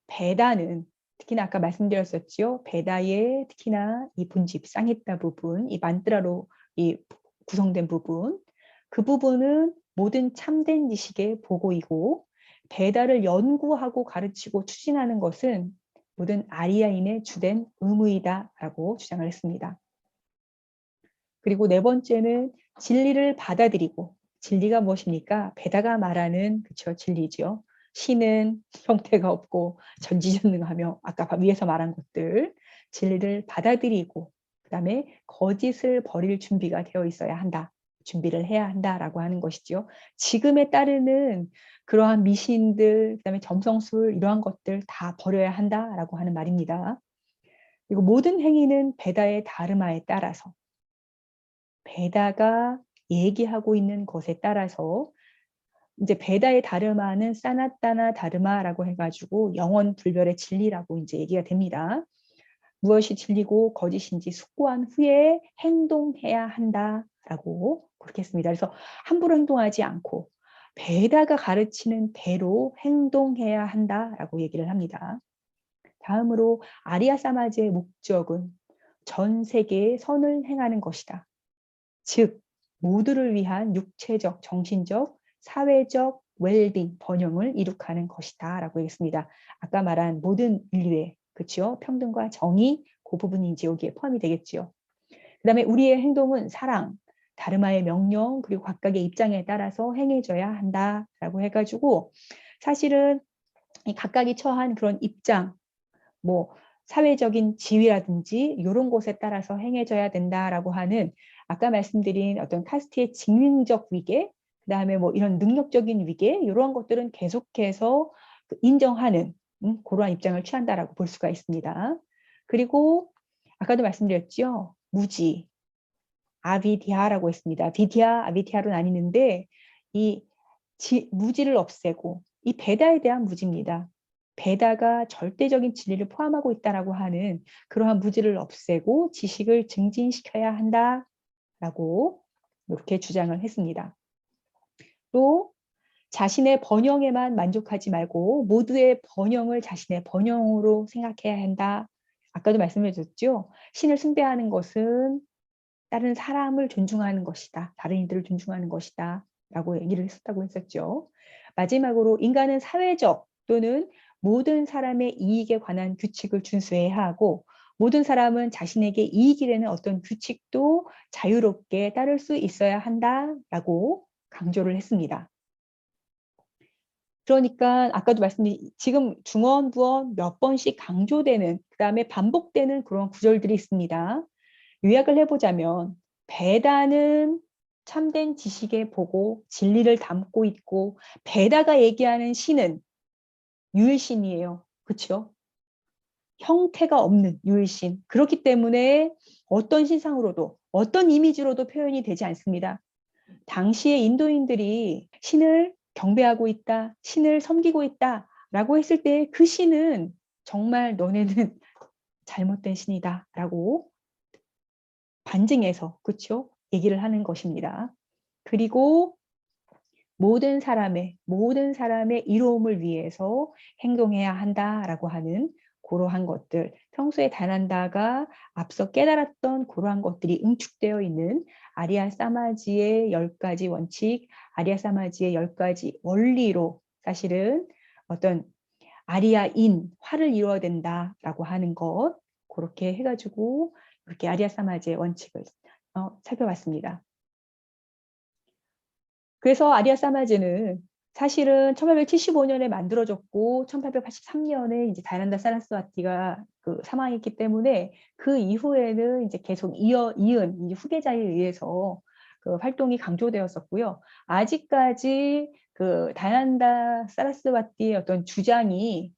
베다는 특히나 아까 말씀드렸었지요. 베다의 특히나 이 분집, 쌍헤타 부분, 이 만트라로 이 구성된 부분, 그 부분은 모든 참된 지식의 보고이고 베다를 연구하고 가르치고 추진하는 것은 모든 아리아인의 주된 의무이다라고 주장을 했습니다. 그리고 네 번째는 진리를 받아들이고 진리가 무엇입니까? 베다가 말하는 그쵸 진리죠. 신은 형태가 없고 전지전능하며 아까 위에서 말한 것들 진리를 받아들이고 그다음에 거짓을 버릴 준비가 되어 있어야 한다. 준비를 해야 한다라고 하는 것이죠. 지금에 따르는 그러한 미신들, 그다음에 점성술 이러한 것들 다 버려야 한다라고 하는 말입니다. 그리고 모든 행위는 베다의 다르마에 따라서 베다가 얘기하고 있는 것에 따라서 이제 베다의 다르마는 사나타나 다르마라고 해가지고 영원 불멸의 진리라고 이제 얘기가 됩니다. 무엇이 진리고 거짓인지 숙고한 후에 행동해야 한다라고 그렇게 했습니다. 그래서 함부로 행동하지 않고 베다가 가르치는 대로 행동해야 한다라고 얘기를 합니다. 다음으로 아리아 사마지의 목적은 전 세계에 선을 행하는 것이다. 즉 모두를 위한 육체적, 정신적, 사회적 웰빙, 번영을 이룩하는 것이다 라고 했습니다. 아까 말한 모든 인류의 그렇죠? 평등과 정의 그 부분이 이제 여기에 포함이 되겠죠. 그 다음에 우리의 행동은 사랑, 다르마의 명령 그리고 각각의 입장에 따라서 행해져야 한다라고 해가지고 사실은 각각이 처한 그런 입장 뭐 사회적인 지위라든지 이런 곳에 따라서 행해져야 된다라고 하는 아까 말씀드린 어떤 카스트의 직능적 위계, 그 다음에 뭐 이런 능력적인 위계 이런 것들은 계속해서 인정하는 그러한 입장을 취한다라고 볼 수가 있습니다. 그리고 아까도 말씀드렸죠. 무지, 아비디아라고 했습니다. 비디아, 아비디아로 나뉘는데 이 무지를 없애고 이 베다에 대한 무지입니다. 베다가 절대적인 진리를 포함하고 있다라고 하는 그러한 무지를 없애고 지식을 증진시켜야 한다라고 이렇게 주장을 했습니다. 또 자신의 번영에만 만족하지 말고 모두의 번영을 자신의 번영으로 생각해야 한다. 아까도 말씀해 줬죠. 신을 숭배하는 것은 다른 사람을 존중하는 것이다. 다른 이들을 존중하는 것이다. 라고 얘기를 했었다고 했었죠. 마지막으로 인간은 사회적 또는 모든 사람의 이익에 관한 규칙을 준수해야 하고 모든 사람은 자신에게 이익이 되는 어떤 규칙도 자유롭게 따를 수 있어야 한다라고 강조를 했습니다. 그러니까 아까도 말씀드린 지금 중언부언 몇 번씩 강조되는 그다음에 반복되는 그런 구절들이 있습니다. 요약을 해보자면 베다는 참된 지식의 보고 진리를 담고 있고 베다가 얘기하는 신은 유일신이에요. 그렇죠? 형태가 없는 유일신. 그렇기 때문에 어떤 신상으로도 어떤 이미지로도 표현이 되지 않습니다. 당시의 인도인들이 신을 경배하고 있다, 신을 섬기고 있다 라고 했을 때 그 신은 정말 너네는 잘못된 신이다 라고 반증해서 그렇죠? 얘기를 하는 것입니다. 그리고 모든 사람의 이로움을 위해서 행동해야 한다라고 하는 그러한 것들, 평소에 다난다가 앞서 깨달았던 그러한 것들이 응축되어 있는 아리아 사마지의 10가지 원칙, 아리아 사마지의 10가지 원리로 사실은 어떤 아리아인, 화를 이루어야 된다라고 하는 것, 그렇게 해가지고 이렇게 아리아 사마지의 원칙을 살펴봤습니다. 그래서 아리아 사마지는 사실은 1875년에 만들어졌고 1883년에 이제 다이난다 사라스와티가 사망했기 때문에 그 이후에는 이제 계속 이은 이제 후계자에 의해서 그 활동이 강조되었었고요. 아직까지 그 다이난다 사라스와티의 어떤 주장이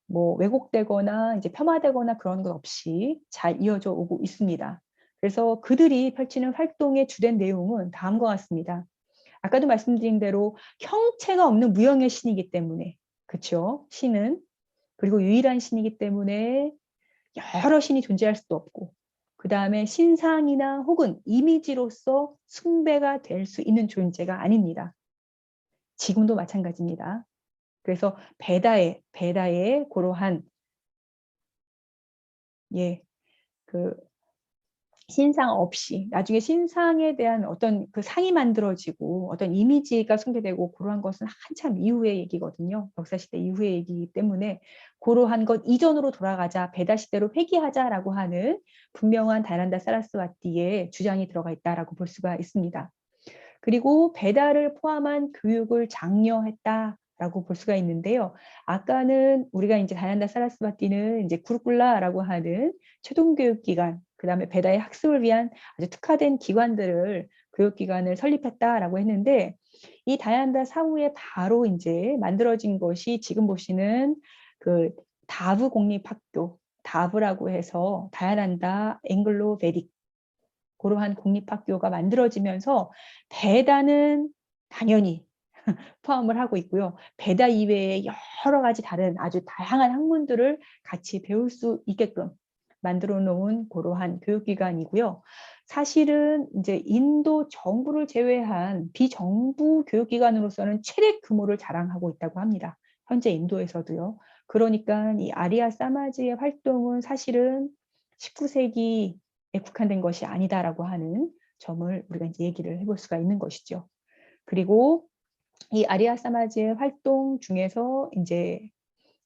뭐 왜곡되거나 이제 폄하되거나 그런 것 없이 잘 이어져 오고 있습니다. 그래서 그들이 펼치는 활동의 주된 내용은 다음과 같습니다. 아까도 말씀드린 대로 형체가 없는 무형의 신이기 때문에 그렇죠? 신은 그리고 유일한 신이기 때문에 여러 신이 존재할 수도 없고 그 다음에 신상이나 혹은 이미지로서 숭배가 될 수 있는 존재가 아닙니다. 지금도 마찬가지입니다. 그래서 베다의 그러한 그 신상 없이 나중에 신상에 대한 어떤 그 상이 만들어지고 어떤 이미지가 숭배되고 그러한 것은 한참 이후의 얘기거든요. 역사시대 이후의 얘기이기 때문에 그러한 것 이전으로 돌아가자, 베다 시대로 회귀하자라고 하는 분명한 다이난다 사라스와티의 주장이 들어가 있다라고 볼 수가 있습니다. 그리고 베다를 포함한 교육을 장려했다라고 볼 수가 있는데요. 아까는 우리가 이제 다이난다 사라스와티는 이제 구르쿨라라고 하는 초등교육기관, 그 다음에 베다의 학습을 위한 아주 특화된 기관들을 교육기관을 설립했다라고 했는데 이 다이난다 사후에 바로 이제 만들어진 것이 지금 보시는 그 다브 공립학교, 다브라고 해서 다이난다 앵글로 베딕 그러한 공립학교가 만들어지면서 베다는 당연히 포함을 하고 있고요. 베다 이외에 여러 가지 다른 아주 다양한 학문들을 같이 배울 수 있게끔 만들어 놓은 그러한 교육기관이고요. 사실은 이제 인도 정부를 제외한 비정부 교육기관으로서는 최대 규모를 자랑하고 있다고 합니다. 현재 인도에서도요. 그러니까 이 아리아 사마지의 활동은 사실은 19세기에 국한된 것이 아니다라고 하는 점을 우리가 이제 얘기를 해볼 수가 있는 것이죠. 그리고 이 아리아 사마지의 활동 중에서 이제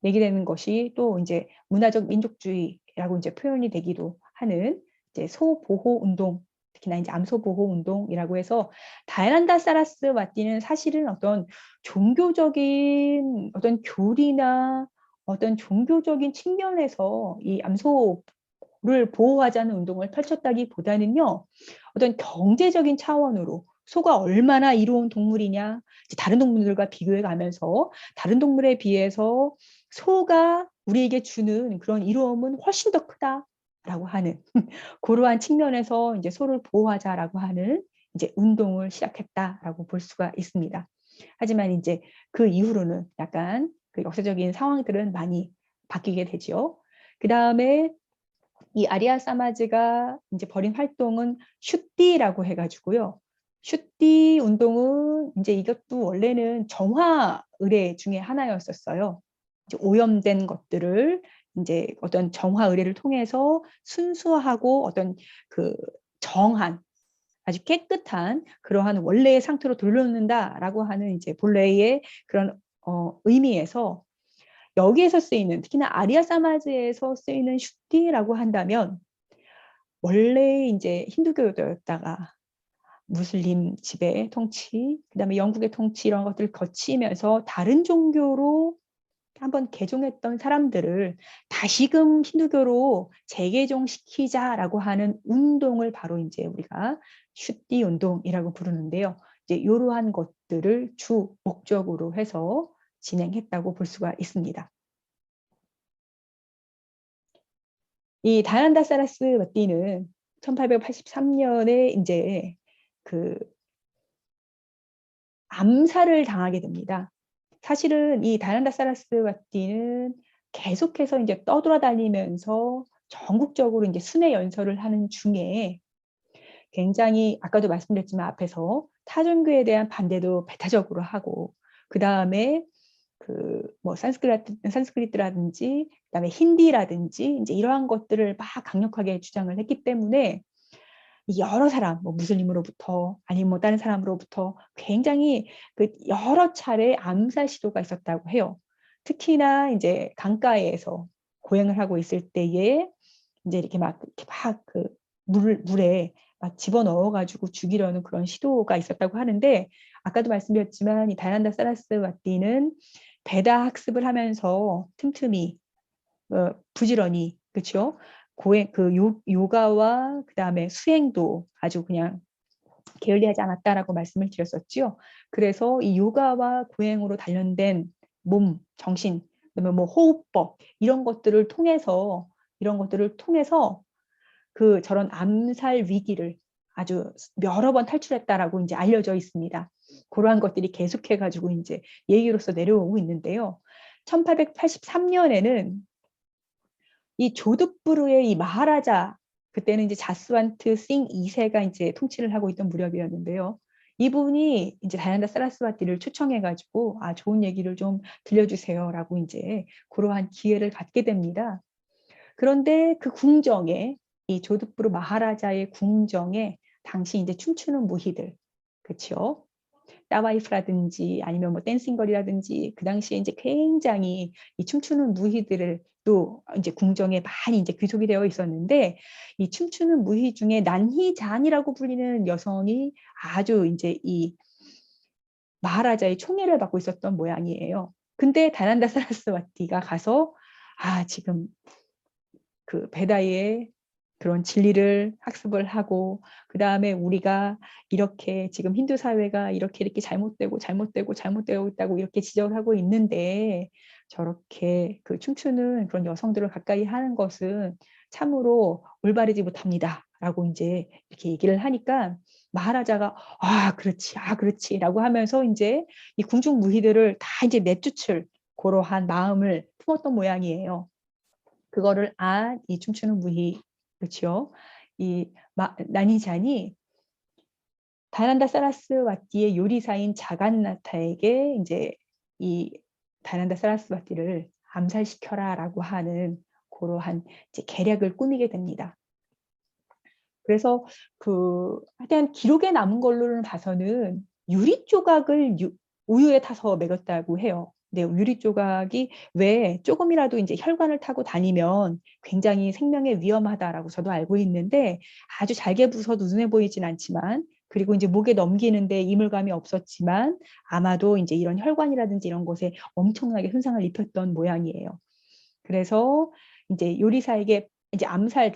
얘기되는 것이 또 이제 문화적 민족주의라고 이제 표현이 되기도 하는 이제 소보호 운동, 특히나 이제 암소 보호 운동이라고 해서 다야난다 사라스와티는 사실은 어떤 종교적인 어떤 교리나 어떤 종교적인 측면에서 이 암소를 보호하자는 운동을 펼쳤다기보다는요, 어떤 경제적인 차원으로 소가 얼마나 이로운 동물이냐, 다른 동물들과 비교해 가면서 다른 동물에 비해서 소가 우리에게 주는 그런 이로움은 훨씬 더 크다라고 하는 그러한 측면에서 이제 소를 보호하자라고 하는 이제 운동을 시작했다라고 볼 수가 있습니다. 하지만 이제 그 이후로는 약간 그 역사적인 상황들은 많이 바뀌게 되죠. 그 다음에 이 아리아 사마즈가 이제 벌인 활동은 슈띠라고 해가지고요. 슈띠 운동은 이제 이것도 원래는 정화 의례 중에 하나였었어요. 이제 오염된 것들을 이제 어떤 정화 의례를 통해서 순수하고 어떤 그 정한 아주 깨끗한 그러한 원래의 상태로 돌려놓는다라고 하는 이제 본래의 그런 의미에서 여기에서 쓰이는 특히나 아리아 사마즈에서 쓰이는 슈티라고 한다면 원래 이제 힌두교도였다가 무슬림 지배 통치, 그다음에 영국의 통치 이런 것들을 거치면서 다른 종교로 한번 개종했던 사람들을 다시금 힌두교로 재개종시키자라고 하는 운동을 바로 이제 우리가 슈띠 운동이라고 부르는데요. 이제 이러한 것들을 주 목적으로 해서 진행했다고 볼 수가 있습니다. 이 다난다 사라스와티는 1883년에 이제 그 암살을 당하게 됩니다. 사실은 이 다난다 사라스와티는 계속해서 이제 떠돌아다니면서 전국적으로 이제 순회 연설을 하는 중에 굉장히 아까도 말씀드렸지만 앞에서 타종교에 대한 반대도 배타적으로 하고 그 다음에 그 뭐 산스크리트라든지 그다음에 힌디라든지 이제 이러한 것들을 막 강력하게 주장을 했기 때문에 여러 사람 뭐 무슬림으로부터 아니면 뭐 다른 사람으로부터 굉장히 그 여러 차례 암살 시도가 있었다고 해요. 특히나 이제 강가에서 고행을 하고 있을 때에 이제 이렇게 막 물에 막 집어넣어 가지고 죽이려는 그런 시도가 있었다고 하는데 아까도 말씀드렸지만 이 다난다 사라스와티는 베다 학습을 하면서 틈틈이 부지런히 그렇죠? 고행 그 요가와 그다음에 수행도 아주 그냥 게을리하지 않았다라고 말씀을 드렸었죠. 그래서 이 요가와 고행으로 단련된 몸, 정신, 그다음에 뭐 호흡법 이런 것들을 통해서 그 저런 암살 위기를 아주 여러 번 탈출했다라고 이제 알려져 있습니다. 그러한 것들이 계속해가지고 이제 얘기로서 내려오고 있는데요. 1883년에는 이 조드부르의 이 마하라자 그때는 이제 자스완트 싱 2세가 이제 통치를 하고 있던 무렵이었는데요. 이분이 이제 다얀다 사라스와티를 초청해가지고 좋은 얘기를 좀 들려주세요라고 이제 그러한 기회를 갖게 됩니다. 그런데 그 궁정에 이 조드부르 마하라자의 궁정에 당시 이제 춤추는 무희들, 그렇죠? 따와이프라든지 아니면 뭐 댄싱걸이라든지 그 당시에 이제 굉장히 이 춤추는 무희들을 또 이제 궁정에 많이 이제 귀속이 되어 있었는데 이 춤추는 무희 중에 난희잔이라고 불리는 여성이 아주 이제 이 마하라자의 총애를 받고 있었던 모양이에요. 근데 다난다 사라스와티가 가서 지금 그 베다의 그런 진리를 학습을 하고 그 다음에 우리가 이렇게 지금 힌두 사회가 이렇게 잘못되고 있다고 이렇게 지적을 하고 있는데 저렇게 그 춤추는 그런 여성들을 가까이 하는 것은 참으로 올바르지 못합니다라고 이제 이렇게 얘기를 하니까 마하라자가 그렇지라고 하면서 이제 이 궁중 무희들을 다 이제 내쫓을 그러한 마음을 품었던 모양이에요. 그거를 이 춤추는 무희, 그렇죠? 이 나니잔이 다난다 사라스와티의 요리사인 자간나타에게 이제 이 다난다 사라스와티를 암살시켜라라고 하는 그러한 이제 계략을 꾸미게 됩니다. 그래서 하여튼 기록에 남은 걸로는 봐서는 유리 조각을 우유에 타서 먹였다고 해요. 네, 유리 조각이 왜 조금이라도 이제 혈관을 타고 다니면 굉장히 생명에 위험하다라고 저도 알고 있는데 아주 잘게 부서도 눈에 보이진 않지만 그리고 이제 목에 넘기는데 이물감이 없었지만 아마도 이제 이런 혈관이라든지 이런 곳에 엄청나게 손상을 입혔던 모양이에요. 그래서 이제 요리사에게 이제 암살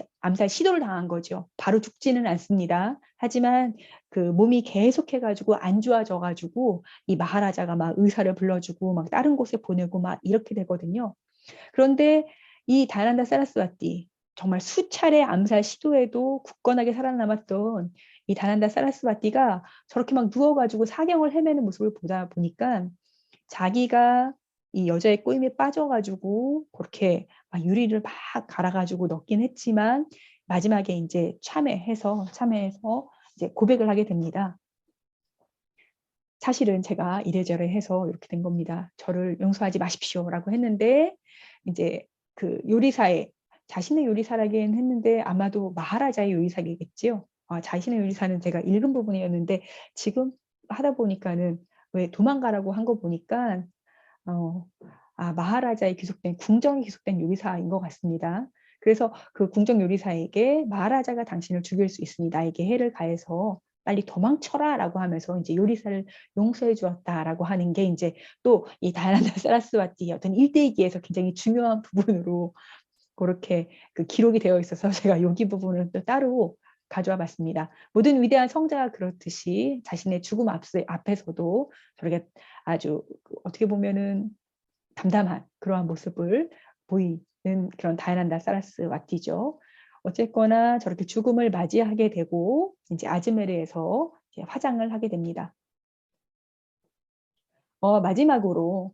시도를 당한 거죠. 바로 죽지는 않습니다. 하지만 그 몸이 계속해가지고 안 좋아져가지고 이 마하라자가 막 의사를 불러주고 막 다른 곳에 보내고 막 이렇게 되거든요. 그런데 이 다난다 사라스와티 정말 수차례 암살 시도에도 굳건하게 살아남았던 이 다난다 사라스와티가 저렇게 막 누워가지고 사경을 헤매는 모습을 보다 보니까 자기가 이 여자의 꼬임에 빠져가지고 그렇게 막 유리를 막 갈아가지고 넣긴 했지만 마지막에 이제 참회해서 이제 고백을 하게 됩니다. 사실은 제가 이래저래 해서 이렇게 된 겁니다. 저를 용서하지 마십시오라고 했는데 이제 그 요리사의 자신의 요리사라긴 했는데 아마도 마하라자의 요리사겠지요. 자신의 요리사는 제가 읽은 부분이었는데 지금 하다 보니까는 왜 도망가라고 한 거 보니까 마하라자의 귀속된 궁정이 귀속된 요리사인 것 같습니다. 그래서 그 궁정 요리사에게 마하라자가 당신을 죽일 수 있으니 나에게 해를 가해서 빨리 도망쳐라라고 하면서 이제 요리사를 용서해 주었다라고 하는 게 이제 또 이 다이아나 사라스와티 어떤 일대기에서 굉장히 중요한 부분으로 그렇게 그 기록이 되어 있어서 제가 여기 부분을 또 따로 가져와 봤습니다. 모든 위대한 성자가 그렇듯이 자신의 죽음 앞에서도 저렇게 아주 어떻게 보면은 담담한 그러한 모습을 보이는 그런 다이아나 사라스와티죠. 어쨌거나 저렇게 죽음을 맞이하게 되고 이제 아즈메르에서 이제 화장을 하게 됩니다. 마지막으로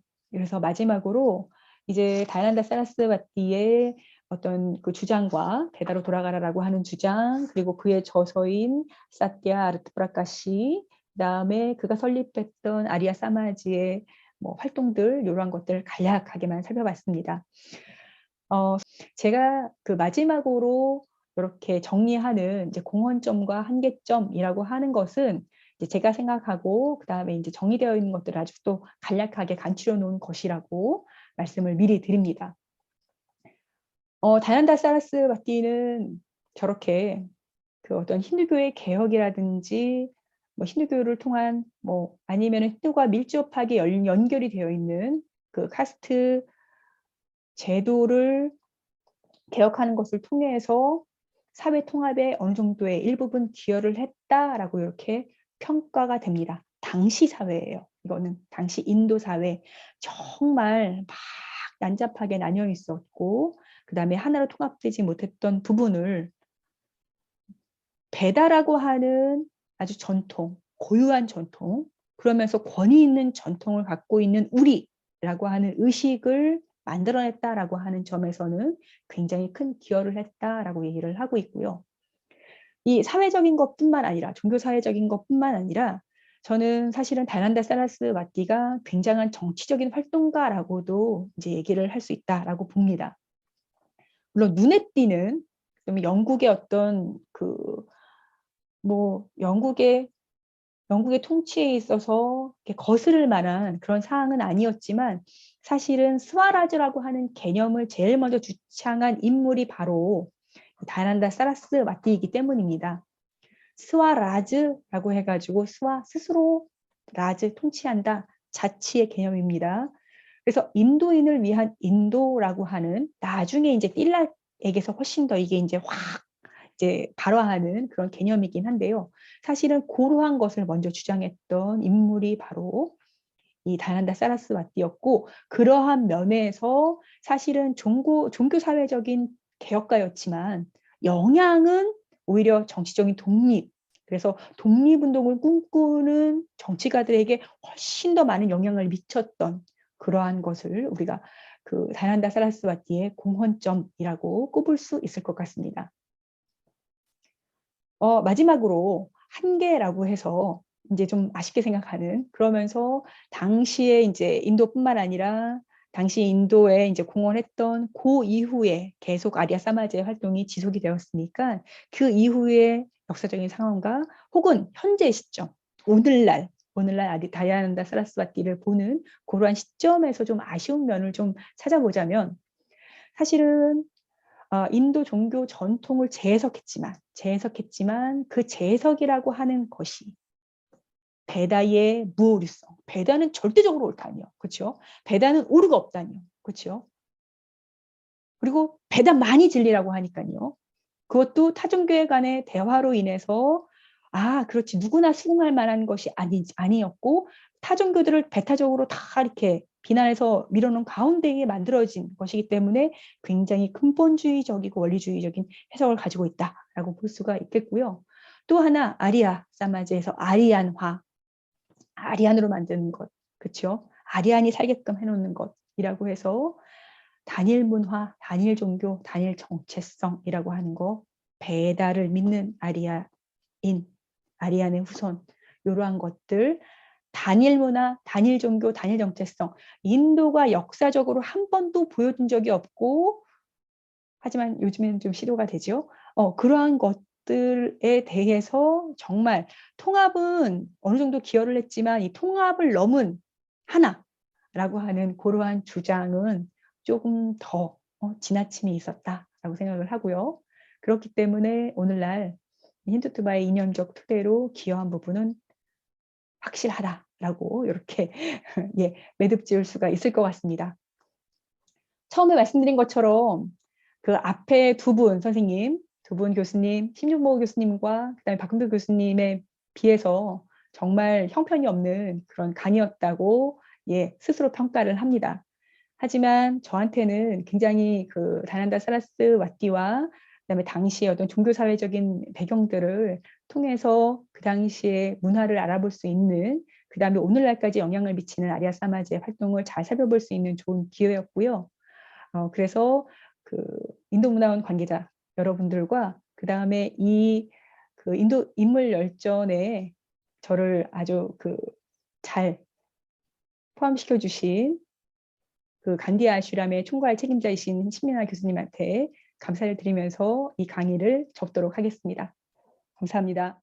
이제 다이아나 사라스와티의 어떤 그 주장과 배다로 돌아가라라고 하는 주장 그리고 그의 저서인 사티아 아르트프라카시 그다음에 그가 설립했던 아리아 사마지의 뭐 활동들 이러한 것들을 간략하게만 살펴봤습니다. 제가 그 마지막으로 이렇게 정리하는 이제 공헌점과 한계점이라고 하는 것은 이제 제가 생각하고 그다음에 이제 정리되어 있는 것들을 아주 또 간략하게 간추려 놓은 것이라고 말씀을 미리 드립니다. 다이아나 사라스와티는 저렇게 그 어떤 힌두교의 개혁이라든지 뭐 힌두교를 통한 뭐 아니면 힌두가 밀접하게 연결이 되어 있는 그 카스트 제도를 개혁하는 것을 통해서 사회 통합에 어느 정도의 일부분 기여를 했다라고 이렇게 평가가 됩니다. 당시 사회예요. 이거는 당시 인도 사회 정말 막 난잡하게 나뉘어 있었고 그 다음에 하나로 통합되지 못했던 부분을 배다라고 하는 아주 고유한 전통, 그러면서 권위 있는 전통을 갖고 있는 우리라고 하는 의식을 만들어냈다라고 하는 점에서는 굉장히 큰 기여를 했다라고 얘기를 하고 있고요. 이 사회적인 것뿐만 아니라 종교사회적인 것뿐만 아니라 저는 사실은 다이아나 사라스와티가 굉장한 정치적인 활동가라고도 이제 얘기를 할 수 있다라고 봅니다. 물론 눈에 띄는 영국의 어떤 영국의 통치에 있어서 거스를 만한 그런 사항은 아니었지만 사실은 스와라즈라고 하는 개념을 제일 먼저 주창한 인물이 바로 다이아나 사라스와티이기 때문입니다. 스와라즈라고 해가지고 스스로 라즈 통치한다 자치의 개념입니다. 그래서 인도인을 위한 인도라고 하는 나중에 이제 띨라에게서 훨씬 더 이게 이제 확 이제 발화하는 그런 개념이긴 한데요. 사실은 그러한 것을 먼저 주장했던 인물이 바로 이 다이아나 사라스와티였고 그러한 면에서 사실은 종교사회적인 개혁가였지만 영향은 오히려 정치적인 독립 그래서 독립운동을 꿈꾸는 정치가들에게 훨씬 더 많은 영향을 미쳤던 그러한 것을 우리가 그 다나난다 사라스와티의 공헌점이라고 꼽을 수 있을 것 같습니다. 마지막으로 한계라고 해서 이제 좀 아쉽게 생각하는, 그러면서 당시에 이제 인도뿐만 아니라 당시 인도에 이제 공헌했던 그 이후에 계속 아리아 사마지의 활동이 지속이 되었으니까 그 이후의 역사적인 상황과 혹은 현재 시점, 오늘날 다야난다 사라스와티를 보는 그러한 시점에서 좀 아쉬운 면을 좀 찾아보자면, 사실은 인도 종교 전통을 재해석했지만 그 재해석이라고 하는 것이 베다의 무오류성, 베다는 절대적으로 옳다니요. 그렇죠? 베다는 오류가 없다니요. 그렇죠? 그리고 베다만이 진리라고 하니까요. 그것도 타종교회 간의 대화로 인해서 그렇지, 누구나 수긍할 만한 것이 아니었고, 타종교들을 배타적으로 다 이렇게 비난해서 밀어놓은 가운데에 만들어진 것이기 때문에 굉장히 근본주의적이고 원리주의적인 해석을 가지고 있다라고 볼 수가 있겠고요. 또 하나, 아리아 사마지에서 아리안으로 만드는 것, 그렇죠? 아리안이 살게끔 해놓는 것이라고 해서 단일 문화, 단일 종교, 단일 정체성이라고 하는 거, 베다를 믿는 아리안의 후손, 이러한 것들, 단일 문화, 단일 종교, 단일 정체성, 인도가 역사적으로 한 번도 보여준 적이 없고, 하지만 요즘에는 좀 시도가 되죠. 그러한 것들에 대해서 정말 통합은 어느 정도 기여를 했지만 이 통합을 넘은 하나라고 하는 그러한 주장은 조금 더 지나침이 있었다라고 생각을 하고요. 그렇기 때문에 오늘날 힌두투바의 이념적 토대로 기여한 부분은 확실하다라고 이렇게 예, 매듭 지을 수가 있을 것 같습니다. 처음에 말씀드린 것처럼 그 앞에 두 분 교수님, 심준보 교수님과 그다음에 박근도 교수님에 비해서 정말 형편이 없는 그런 강의였다고 스스로 평가를 합니다. 하지만 저한테는 굉장히 그 다난다 사라스와티와 그다음에 당시의 어떤 종교사회적인 배경들을 통해서 그 당시의 문화를 알아볼 수 있는, 그다음에 오늘날까지 영향을 미치는 아리아 사마지의 활동을 잘 살펴볼 수 있는 좋은 기회였고요. 그래서 그 인도문화원 관계자 여러분들과 그다음에 이 그 인도 인물 열전에 저를 아주 잘 포함시켜 주신 그 간디 아슈람의 총괄 책임자이신 신민아 교수님한테 감사를 드리면서 이 강의를 접도록 하겠습니다. 감사합니다.